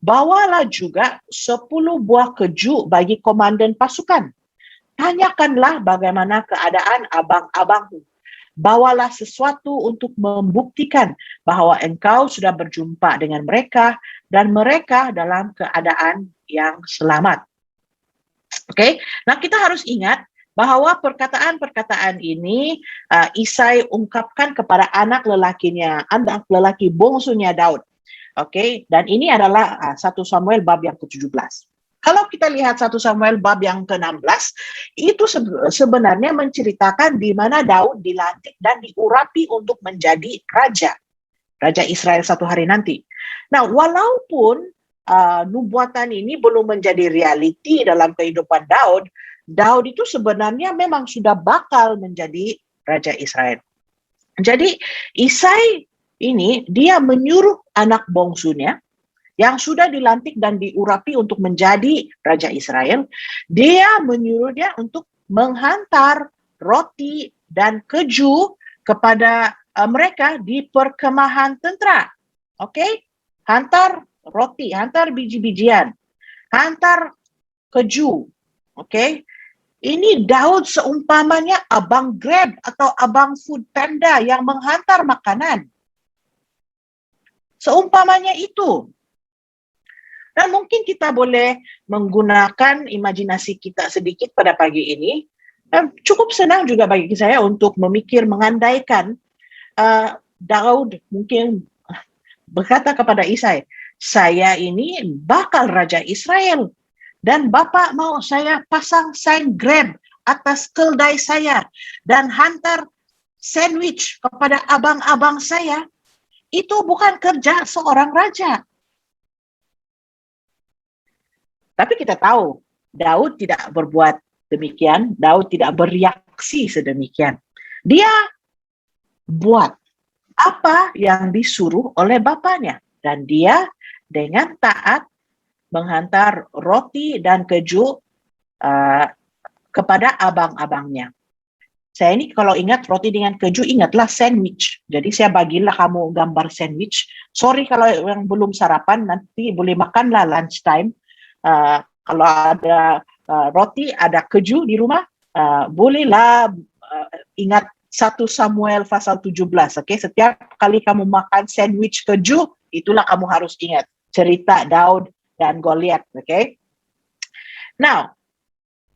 Bawalah juga 10 buah keju bagi komandan pasukan. Tanyakanlah bagaimana keadaan abang-abangmu. Bawalah sesuatu untuk membuktikan bahwa engkau sudah berjumpa dengan mereka dan mereka dalam keadaan yang selamat. Oke, nah kita harus ingat bahwa perkataan-perkataan ini Isai ungkapkan kepada anak lelakinya, anak lelaki bungsunya Daud. Oke, dan ini adalah 1 Samuel bab yang ke-17. Kalau kita lihat 1 Samuel bab yang ke-16, itu sebenarnya menceritakan di mana Daud dilantik dan diurapi untuk menjadi Raja Israel satu hari nanti. Nah, walaupun nubuatan ini belum menjadi realiti dalam kehidupan Daud, Daud itu sebenarnya memang sudah bakal menjadi Raja Israel. Jadi, Isai ini dia menyuruh anak bungsunya yang sudah dilantik dan diurapi untuk menjadi Raja Israel, dia menyuruh dia untuk menghantar roti dan keju kepada mereka di perkemahan tentera. Oke? Hantar roti, hantar biji-bijian, hantar keju. Oke? Ini Daud seumpamanya abang Grab atau abang Food Panda yang menghantar makanan. Seumpamanya itu. Dan mungkin kita boleh menggunakan imajinasi kita sedikit pada pagi ini. Cukup senang juga bagi saya untuk mengandaikan Daud mungkin berkata kepada Isai, saya ini bakal Raja Israel. Dan Bapak mau saya pasang sign Grab atas keldai saya dan hantar sandwich kepada abang-abang saya. Itu bukan kerja seorang raja. Tapi kita tahu, Daud tidak berbuat demikian, Daud tidak bereaksi sedemikian. Dia buat apa yang disuruh oleh bapaknya. Dan dia dengan taat menghantar roti dan keju kepada abang-abangnya. Saya ini kalau ingat roti dengan keju, ingatlah sandwich. Jadi saya bagilah kamu gambar sandwich. Sorry kalau yang belum sarapan, nanti boleh makanlah lunchtime. Kalau ada roti, ada keju di rumah, bolehlah ingat 1 Samuel pasal 17. Okay? Setiap kali kamu makan sandwich keju, itulah kamu harus ingat cerita Daud dan Goliat. Okay? Now,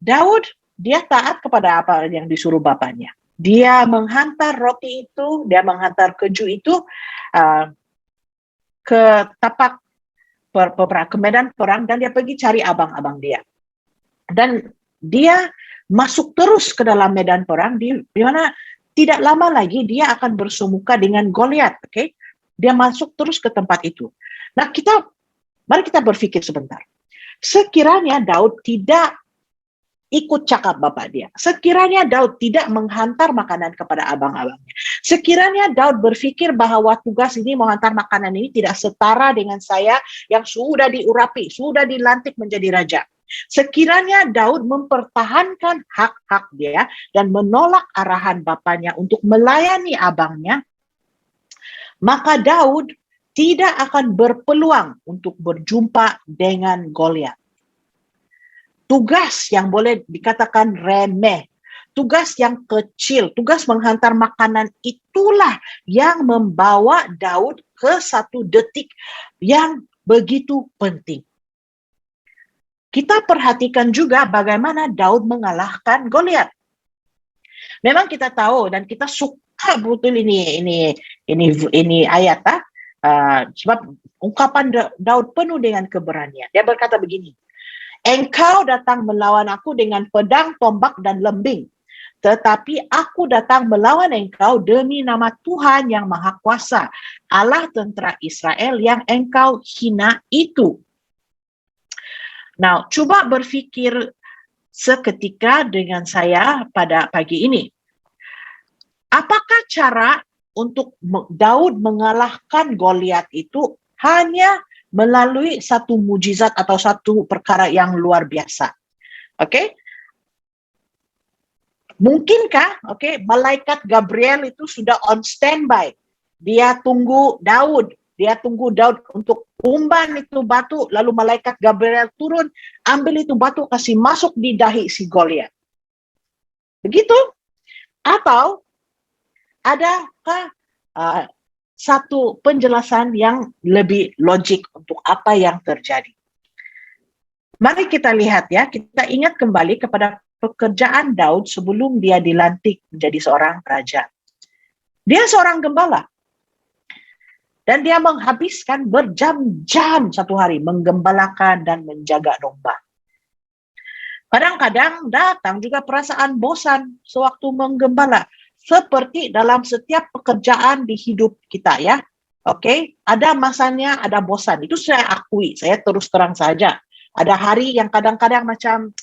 Daud dia taat kepada apa yang disuruh bapaknya. Dia menghantar roti itu, dia menghantar keju itu ke tapak ke medan perang, dan dia pergi cari abang-abang dia. Dan dia masuk terus ke dalam medan perang, di mana tidak lama lagi dia akan bersemuka dengan Goliat. Oke, dia masuk terus ke tempat itu. Nah, mari kita berpikir sebentar. Sekiranya Daud tidak ikut cakap bapak dia, sekiranya Daud tidak menghantar makanan kepada abang-abangnya, sekiranya Daud berpikir bahwa tugas ini menghantar makanan ini tidak setara dengan saya yang sudah diurapi, sudah dilantik menjadi raja, sekiranya Daud mempertahankan hak-hak dia dan menolak arahan bapaknya untuk melayani abangnya, maka Daud tidak akan berpeluang untuk berjumpa dengan Goliat. Tugas yang boleh dikatakan remeh, tugas yang kecil, tugas menghantar makanan itulah yang membawa Daud ke satu detik yang begitu penting. Kita perhatikan juga bagaimana Daud mengalahkan Goliat. Memang kita tahu dan kita suka betul ini ayat, sebab ungkapan Daud penuh dengan keberanian. Dia berkata begini, "Engkau datang melawan aku dengan pedang, tombak, dan lembing. Tetapi aku datang melawan engkau demi nama Tuhan yang Maha Kuasa, Allah tentera Israel yang engkau hina itu." Nah, coba berpikir seketika dengan saya pada pagi ini. Apakah cara untuk Daud mengalahkan Goliat itu hanya melalui satu mujizat atau satu perkara yang luar biasa? Oke? Mungkinkah malaikat Gabriel itu sudah on standby? Dia tunggu Daud untuk umban itu batu, lalu malaikat Gabriel turun, ambil itu batu, kasih masuk di dahi si Goliat. Begitu? Atau adakah satu penjelasan yang lebih logik untuk apa yang terjadi? Mari kita lihat ya, kita ingat kembali kepada pekerjaan Daud sebelum dia dilantik menjadi seorang raja. Dia seorang gembala. Dan dia menghabiskan berjam-jam satu hari menggembalakan dan menjaga domba. Kadang-kadang datang juga perasaan bosan sewaktu menggembala. Seperti dalam setiap pekerjaan di hidup kita ya. Oke, ada masanya ada bosan. Itu saya akui, saya terus terang saja. Ada hari yang kadang-kadang macam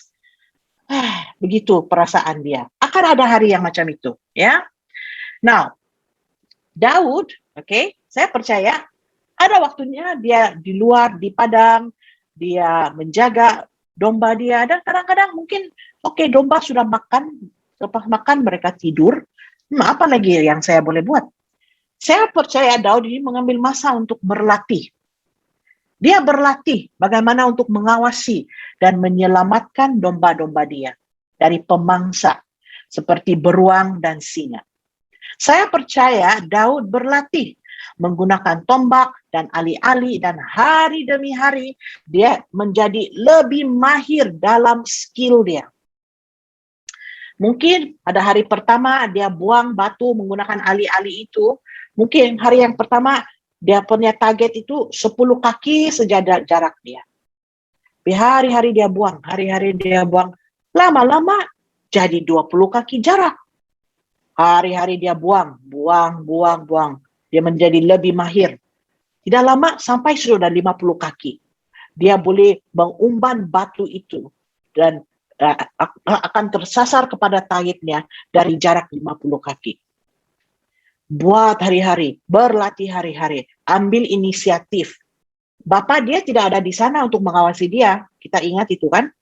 begitu perasaan dia. Akan ada hari yang macam itu, ya. Now, Daud, saya percaya ada waktunya dia di luar di padang, dia menjaga domba dia, dan kadang-kadang mungkin domba sudah makan, lepas makan mereka tidur. Apa lagi yang saya boleh buat? Saya percaya Daud ini mengambil masa untuk berlatih. Dia berlatih bagaimana untuk mengawasi dan menyelamatkan domba-domba dia dari pemangsa seperti beruang dan singa. Saya percaya Daud berlatih menggunakan tombak dan ali-ali, dan hari demi hari dia menjadi lebih mahir dalam skill dia. Mungkin pada hari pertama dia buang batu menggunakan ali-ali itu, mungkin hari yang pertama dia punya target itu 10 kaki sejajar jarak dia. Hari-hari dia buang, lama-lama jadi 20 kaki jarak. Hari-hari dia buang. Dia menjadi lebih mahir. Tidak lama sampai sudah 50 kaki. Dia boleh mengumban batu itu dan akan tersasar kepada targetnya dari jarak 50 kaki. Buat hari-hari, berlatih hari-hari, ambil inisiatif. Bapak dia tidak ada di sana untuk mengawasi dia. Kita ingat itu kan?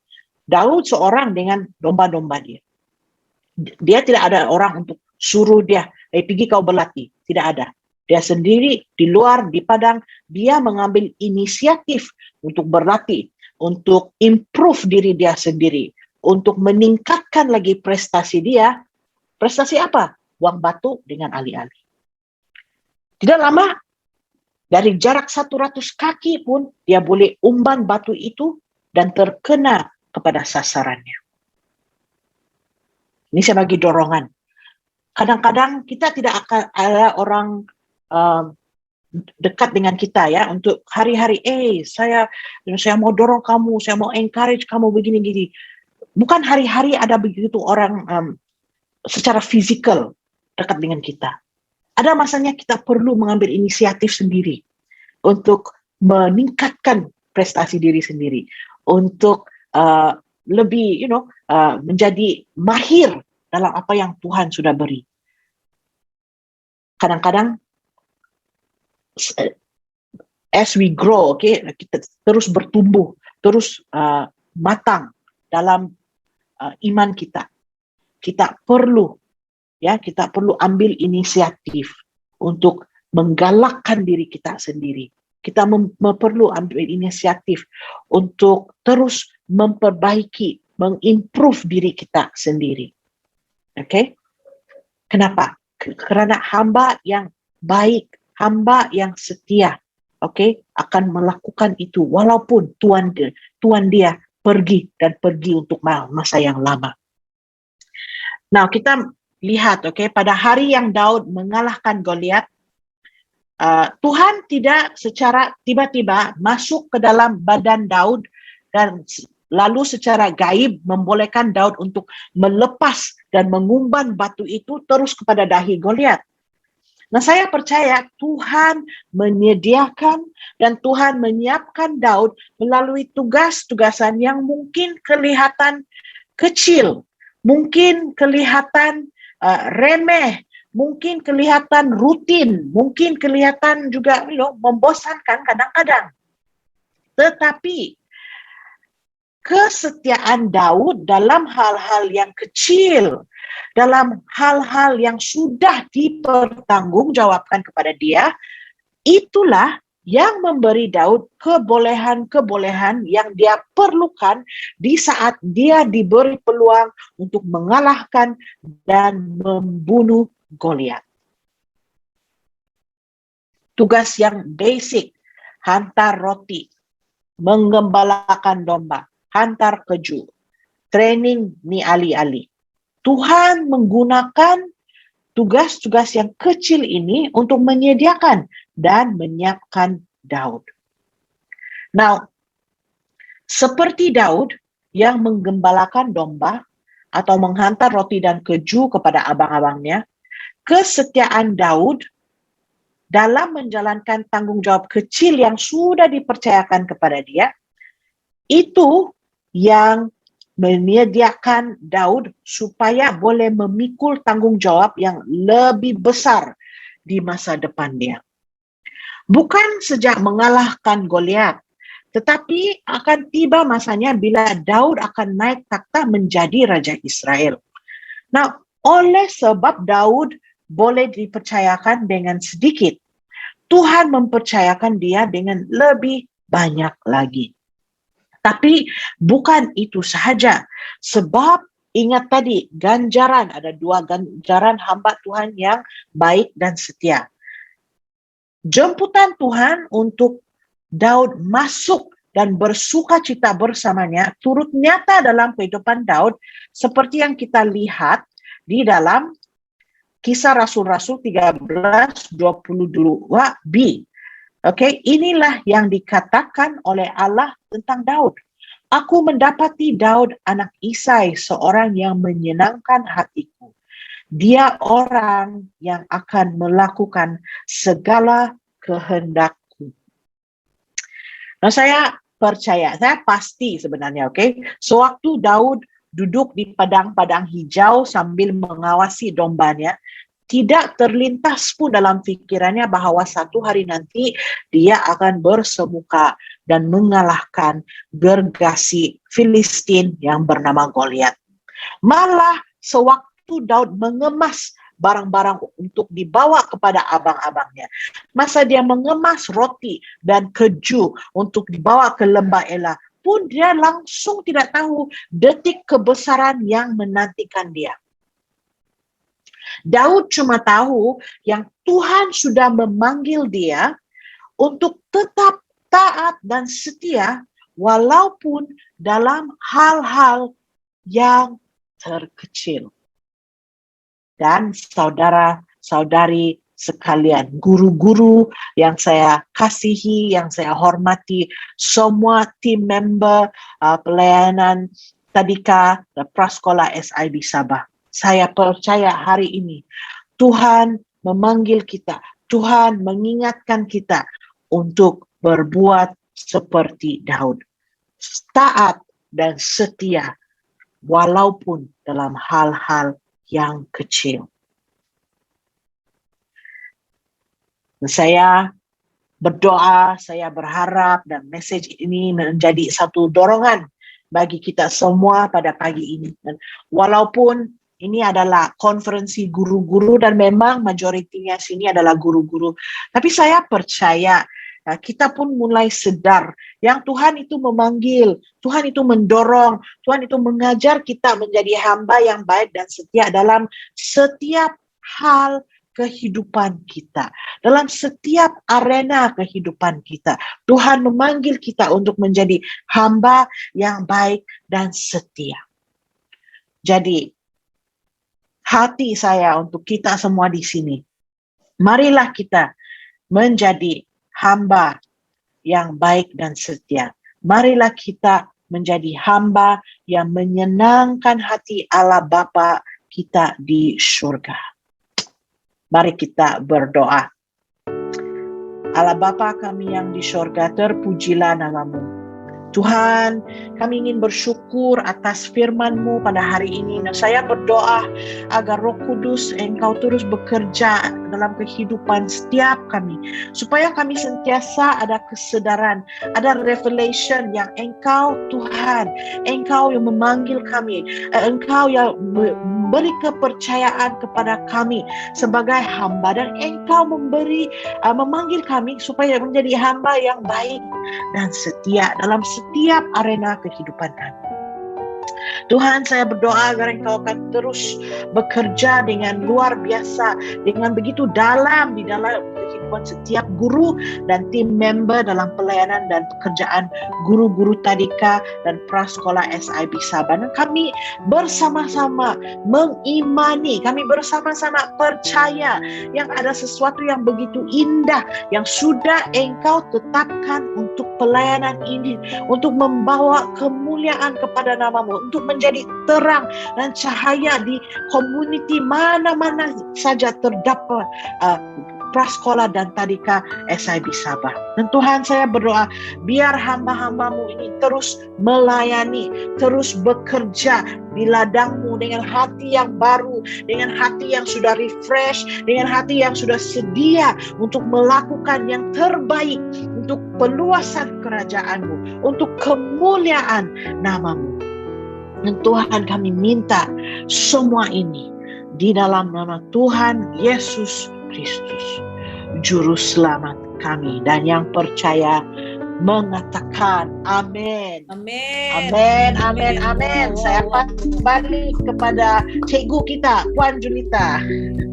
Daud seorang dengan domba-domba dia. Dia tidak ada orang untuk suruh dia, pergi kau berlatih. Tidak ada. Dia sendiri di luar, di padang, dia mengambil inisiatif untuk berlatih, untuk improve diri dia sendiri, untuk meningkatkan lagi prestasi dia. Prestasi apa? Buang batu dengan ali-ali. Tidak lama, dari jarak 100 kaki pun, dia boleh umban batu itu dan terkena kepada sasarannya. Ini saya bagi dorongan. Kadang-kadang kita tidak akan ada orang dekat dengan kita ya untuk hari-hari saya mau dorong kamu, saya mau encourage kamu begini-gini. bukan hari-hari ada begitu orang secara fisikal dekat dengan kita. Ada masanya kita perlu mengambil inisiatif sendiri untuk meningkatkan prestasi diri sendiri, untuk lebih menjadi mahir dalam apa yang Tuhan sudah beri. Kadang-kadang as we grow, kita terus bertumbuh, terus matang dalam iman kita. Kita perlu ambil inisiatif untuk menggalakkan diri kita sendiri. Kita perlu ambil inisiatif untuk terus memperbaiki, mengimprove diri kita sendiri. Oke? Kenapa? Karena hamba yang baik, hamba yang setia, akan melakukan itu walaupun Tuhan dia pergi untuk masa yang lama. Nah, kita lihat, pada hari yang Daud mengalahkan Goliat, Tuhan tidak secara tiba-tiba masuk ke dalam badan Daud dan lalu secara gaib membolehkan Daud untuk melepas dan mengumban batu itu terus kepada dahi Goliat. Nah, saya percaya Tuhan menyediakan dan Tuhan menyiapkan Daud melalui tugas-tugasan yang mungkin kelihatan kecil, mungkin kelihatan remeh, mungkin kelihatan rutin, mungkin kelihatan juga membosankan kadang-kadang. Tetapi kesetiaan Daud dalam hal-hal yang kecil, dalam hal-hal yang sudah dipertanggungjawabkan kepada dia, itulah yang memberi Daud kebolehan-kebolehan yang dia perlukan di saat dia diberi peluang untuk mengalahkan dan membunuh Goliat. Tugas yang basic, hantar roti, menggembalakan domba, hantar keju, training ni ali-ali. Tuhan menggunakan tugas-tugas yang kecil ini untuk menyediakan dan menyiapkan Daud. Now, seperti Daud yang menggembalakan domba atau menghantar roti dan keju kepada abang-abangnya, kesetiaan Daud dalam menjalankan tanggung jawab kecil yang sudah dipercayakan kepada dia, itu yang menyediakan Daud supaya boleh memikul tanggung jawab yang lebih besar di masa depan dia. Bukan sejak mengalahkan Goliat, tetapi akan tiba masanya bila Daud akan naik takhta menjadi Raja Israel. Nah, oleh sebab Daud boleh dipercayakan dengan sedikit, Tuhan mempercayakan dia dengan lebih banyak lagi. Tapi bukan itu sahaja, sebab ingat tadi ganjaran, ada 2 ganjaran hamba Tuhan yang baik dan setia. Jemputan Tuhan untuk Daud masuk dan bersukacita bersamanya turut nyata dalam kehidupan Daud seperti yang kita lihat di dalam Kisah Rasul-Rasul 13:22b. Inilah yang dikatakan oleh Allah tentang Daud. Aku mendapati Daud anak Isai, seorang yang menyenangkan hatiku. Dia orang yang akan melakukan segala kehendakku. Nah, saya percaya, saya pasti sebenarnya, sewaktu Daud duduk di padang-padang hijau sambil mengawasi dombanya, tidak terlintas pun dalam pikirannya bahwa satu hari nanti dia akan bersemuka dan mengalahkan gergasi Filistin yang bernama Goliat. Malah sewaktu Daud mengemas barang-barang untuk dibawa kepada abang-abangnya, masa dia mengemas roti dan keju untuk dibawa ke lembah Ela, pun dia langsung tidak tahu detik kebesaran yang menantikan dia. Daud cuma tahu yang Tuhan sudah memanggil dia untuk tetap taat dan setia walaupun dalam hal-hal yang terkecil. Dan saudara-saudari sekalian, guru-guru yang saya kasihi, yang saya hormati, semua tim member pelayanan Tadika dan Prasekolah SIB Sabah. Saya percaya hari ini Tuhan memanggil kita, Tuhan mengingatkan kita untuk berbuat seperti Daud. Taat dan setia walaupun dalam hal-hal yang kecil. Saya berdoa, saya berharap dan message ini menjadi satu dorongan bagi kita semua pada pagi ini. Dan walaupun ini adalah konferensi guru-guru dan memang majoritinya sini adalah guru-guru, tapi saya percaya kita pun mulai sadar yang Tuhan itu memanggil, Tuhan itu mendorong, Tuhan itu mengajar kita menjadi hamba yang baik dan setia dalam setiap hal kehidupan kita, dalam setiap arena kehidupan kita. Tuhan memanggil kita untuk menjadi hamba yang baik dan setia. Jadi, hati saya untuk kita semua di sini, marilah kita menjadi hamba yang baik dan setia. Marilah kita menjadi hamba yang menyenangkan hati Allah Bapa kita di surga. Mari kita berdoa. Allah Bapa kami yang di surga, terpujilah nama-Mu. Tuhan, kami ingin bersyukur atas firman-Mu pada hari ini. Dan saya berdoa agar Roh Kudus Engkau terus bekerja dalam kehidupan setiap kami. Supaya kami sentiasa ada kesadaran, ada revelation yang Engkau Tuhan, Engkau yang memanggil kami, Engkau yang beri kepercayaan kepada kami sebagai hamba. Dan Engkau memanggil kami supaya menjadi hamba yang baik dan setia dalam setiap arena kehidupan kami. Tuhan, saya berdoa agar Engkau akan terus bekerja dengan luar biasa, dengan begitu dalam di dalam kehidupan setiap guru dan tim member dalam pelayanan dan pekerjaan guru-guru Tadika dan Prasekolah SIB Sabah. Dan kami bersama-sama mengimani, kami bersama-sama percaya yang ada sesuatu yang begitu indah yang sudah Engkau tetapkan untuk pelayanan ini, untuk membawa kemuliaan kepada nama-Mu, untuk menjadi terang dan cahaya di community mana-mana saja terdapat Prasekolah dan Tadika SIB Sabah. Dan Tuhan, saya berdoa biar hamba-hamba-Mu ini terus melayani, terus bekerja di ladang-Mu dengan hati yang baru, dengan hati yang sudah refresh, dengan hati yang sudah sedia untuk melakukan yang terbaik untuk peluasan kerajaan-Mu, untuk kemuliaan nama-Mu. Dan Tuhan, kami minta semua ini di dalam nama Tuhan Yesus Kristus, Juru Selamat kami, dan yang percaya mengatakan amin. Amin. Amin, amin, amin. Saya kembali kepada cikgu kita, Puan Julita.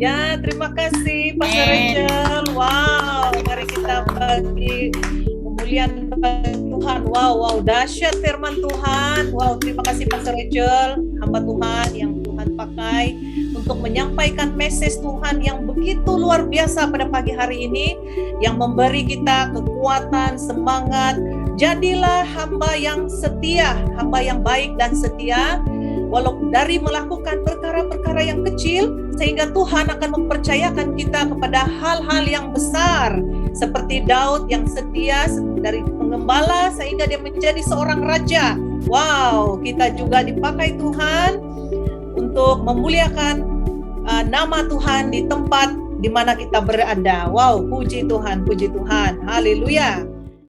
Ya, terima kasih Pastor Rachel. Wow, mari kita bagi kemuliaan bagi Tuhan. Wow, dahsyat firman Tuhan. Wow, terima kasih Pastor Rachel, hamba Tuhan yang Tuhan pakai untuk menyampaikan message Tuhan yang begitu luar biasa pada pagi hari ini, yang memberi kita kekuatan, semangat. Jadilah hamba yang setia, hamba yang baik dan setia, walaupun dari melakukan perkara-perkara yang kecil, sehingga Tuhan akan mempercayakan kita kepada hal-hal yang besar, seperti Daud yang setia dari pengembala sehingga dia menjadi seorang raja. Wow, kita juga dipakai Tuhan untuk memuliakan nama Tuhan di tempat di mana kita berada. Wow, puji Tuhan, haleluya.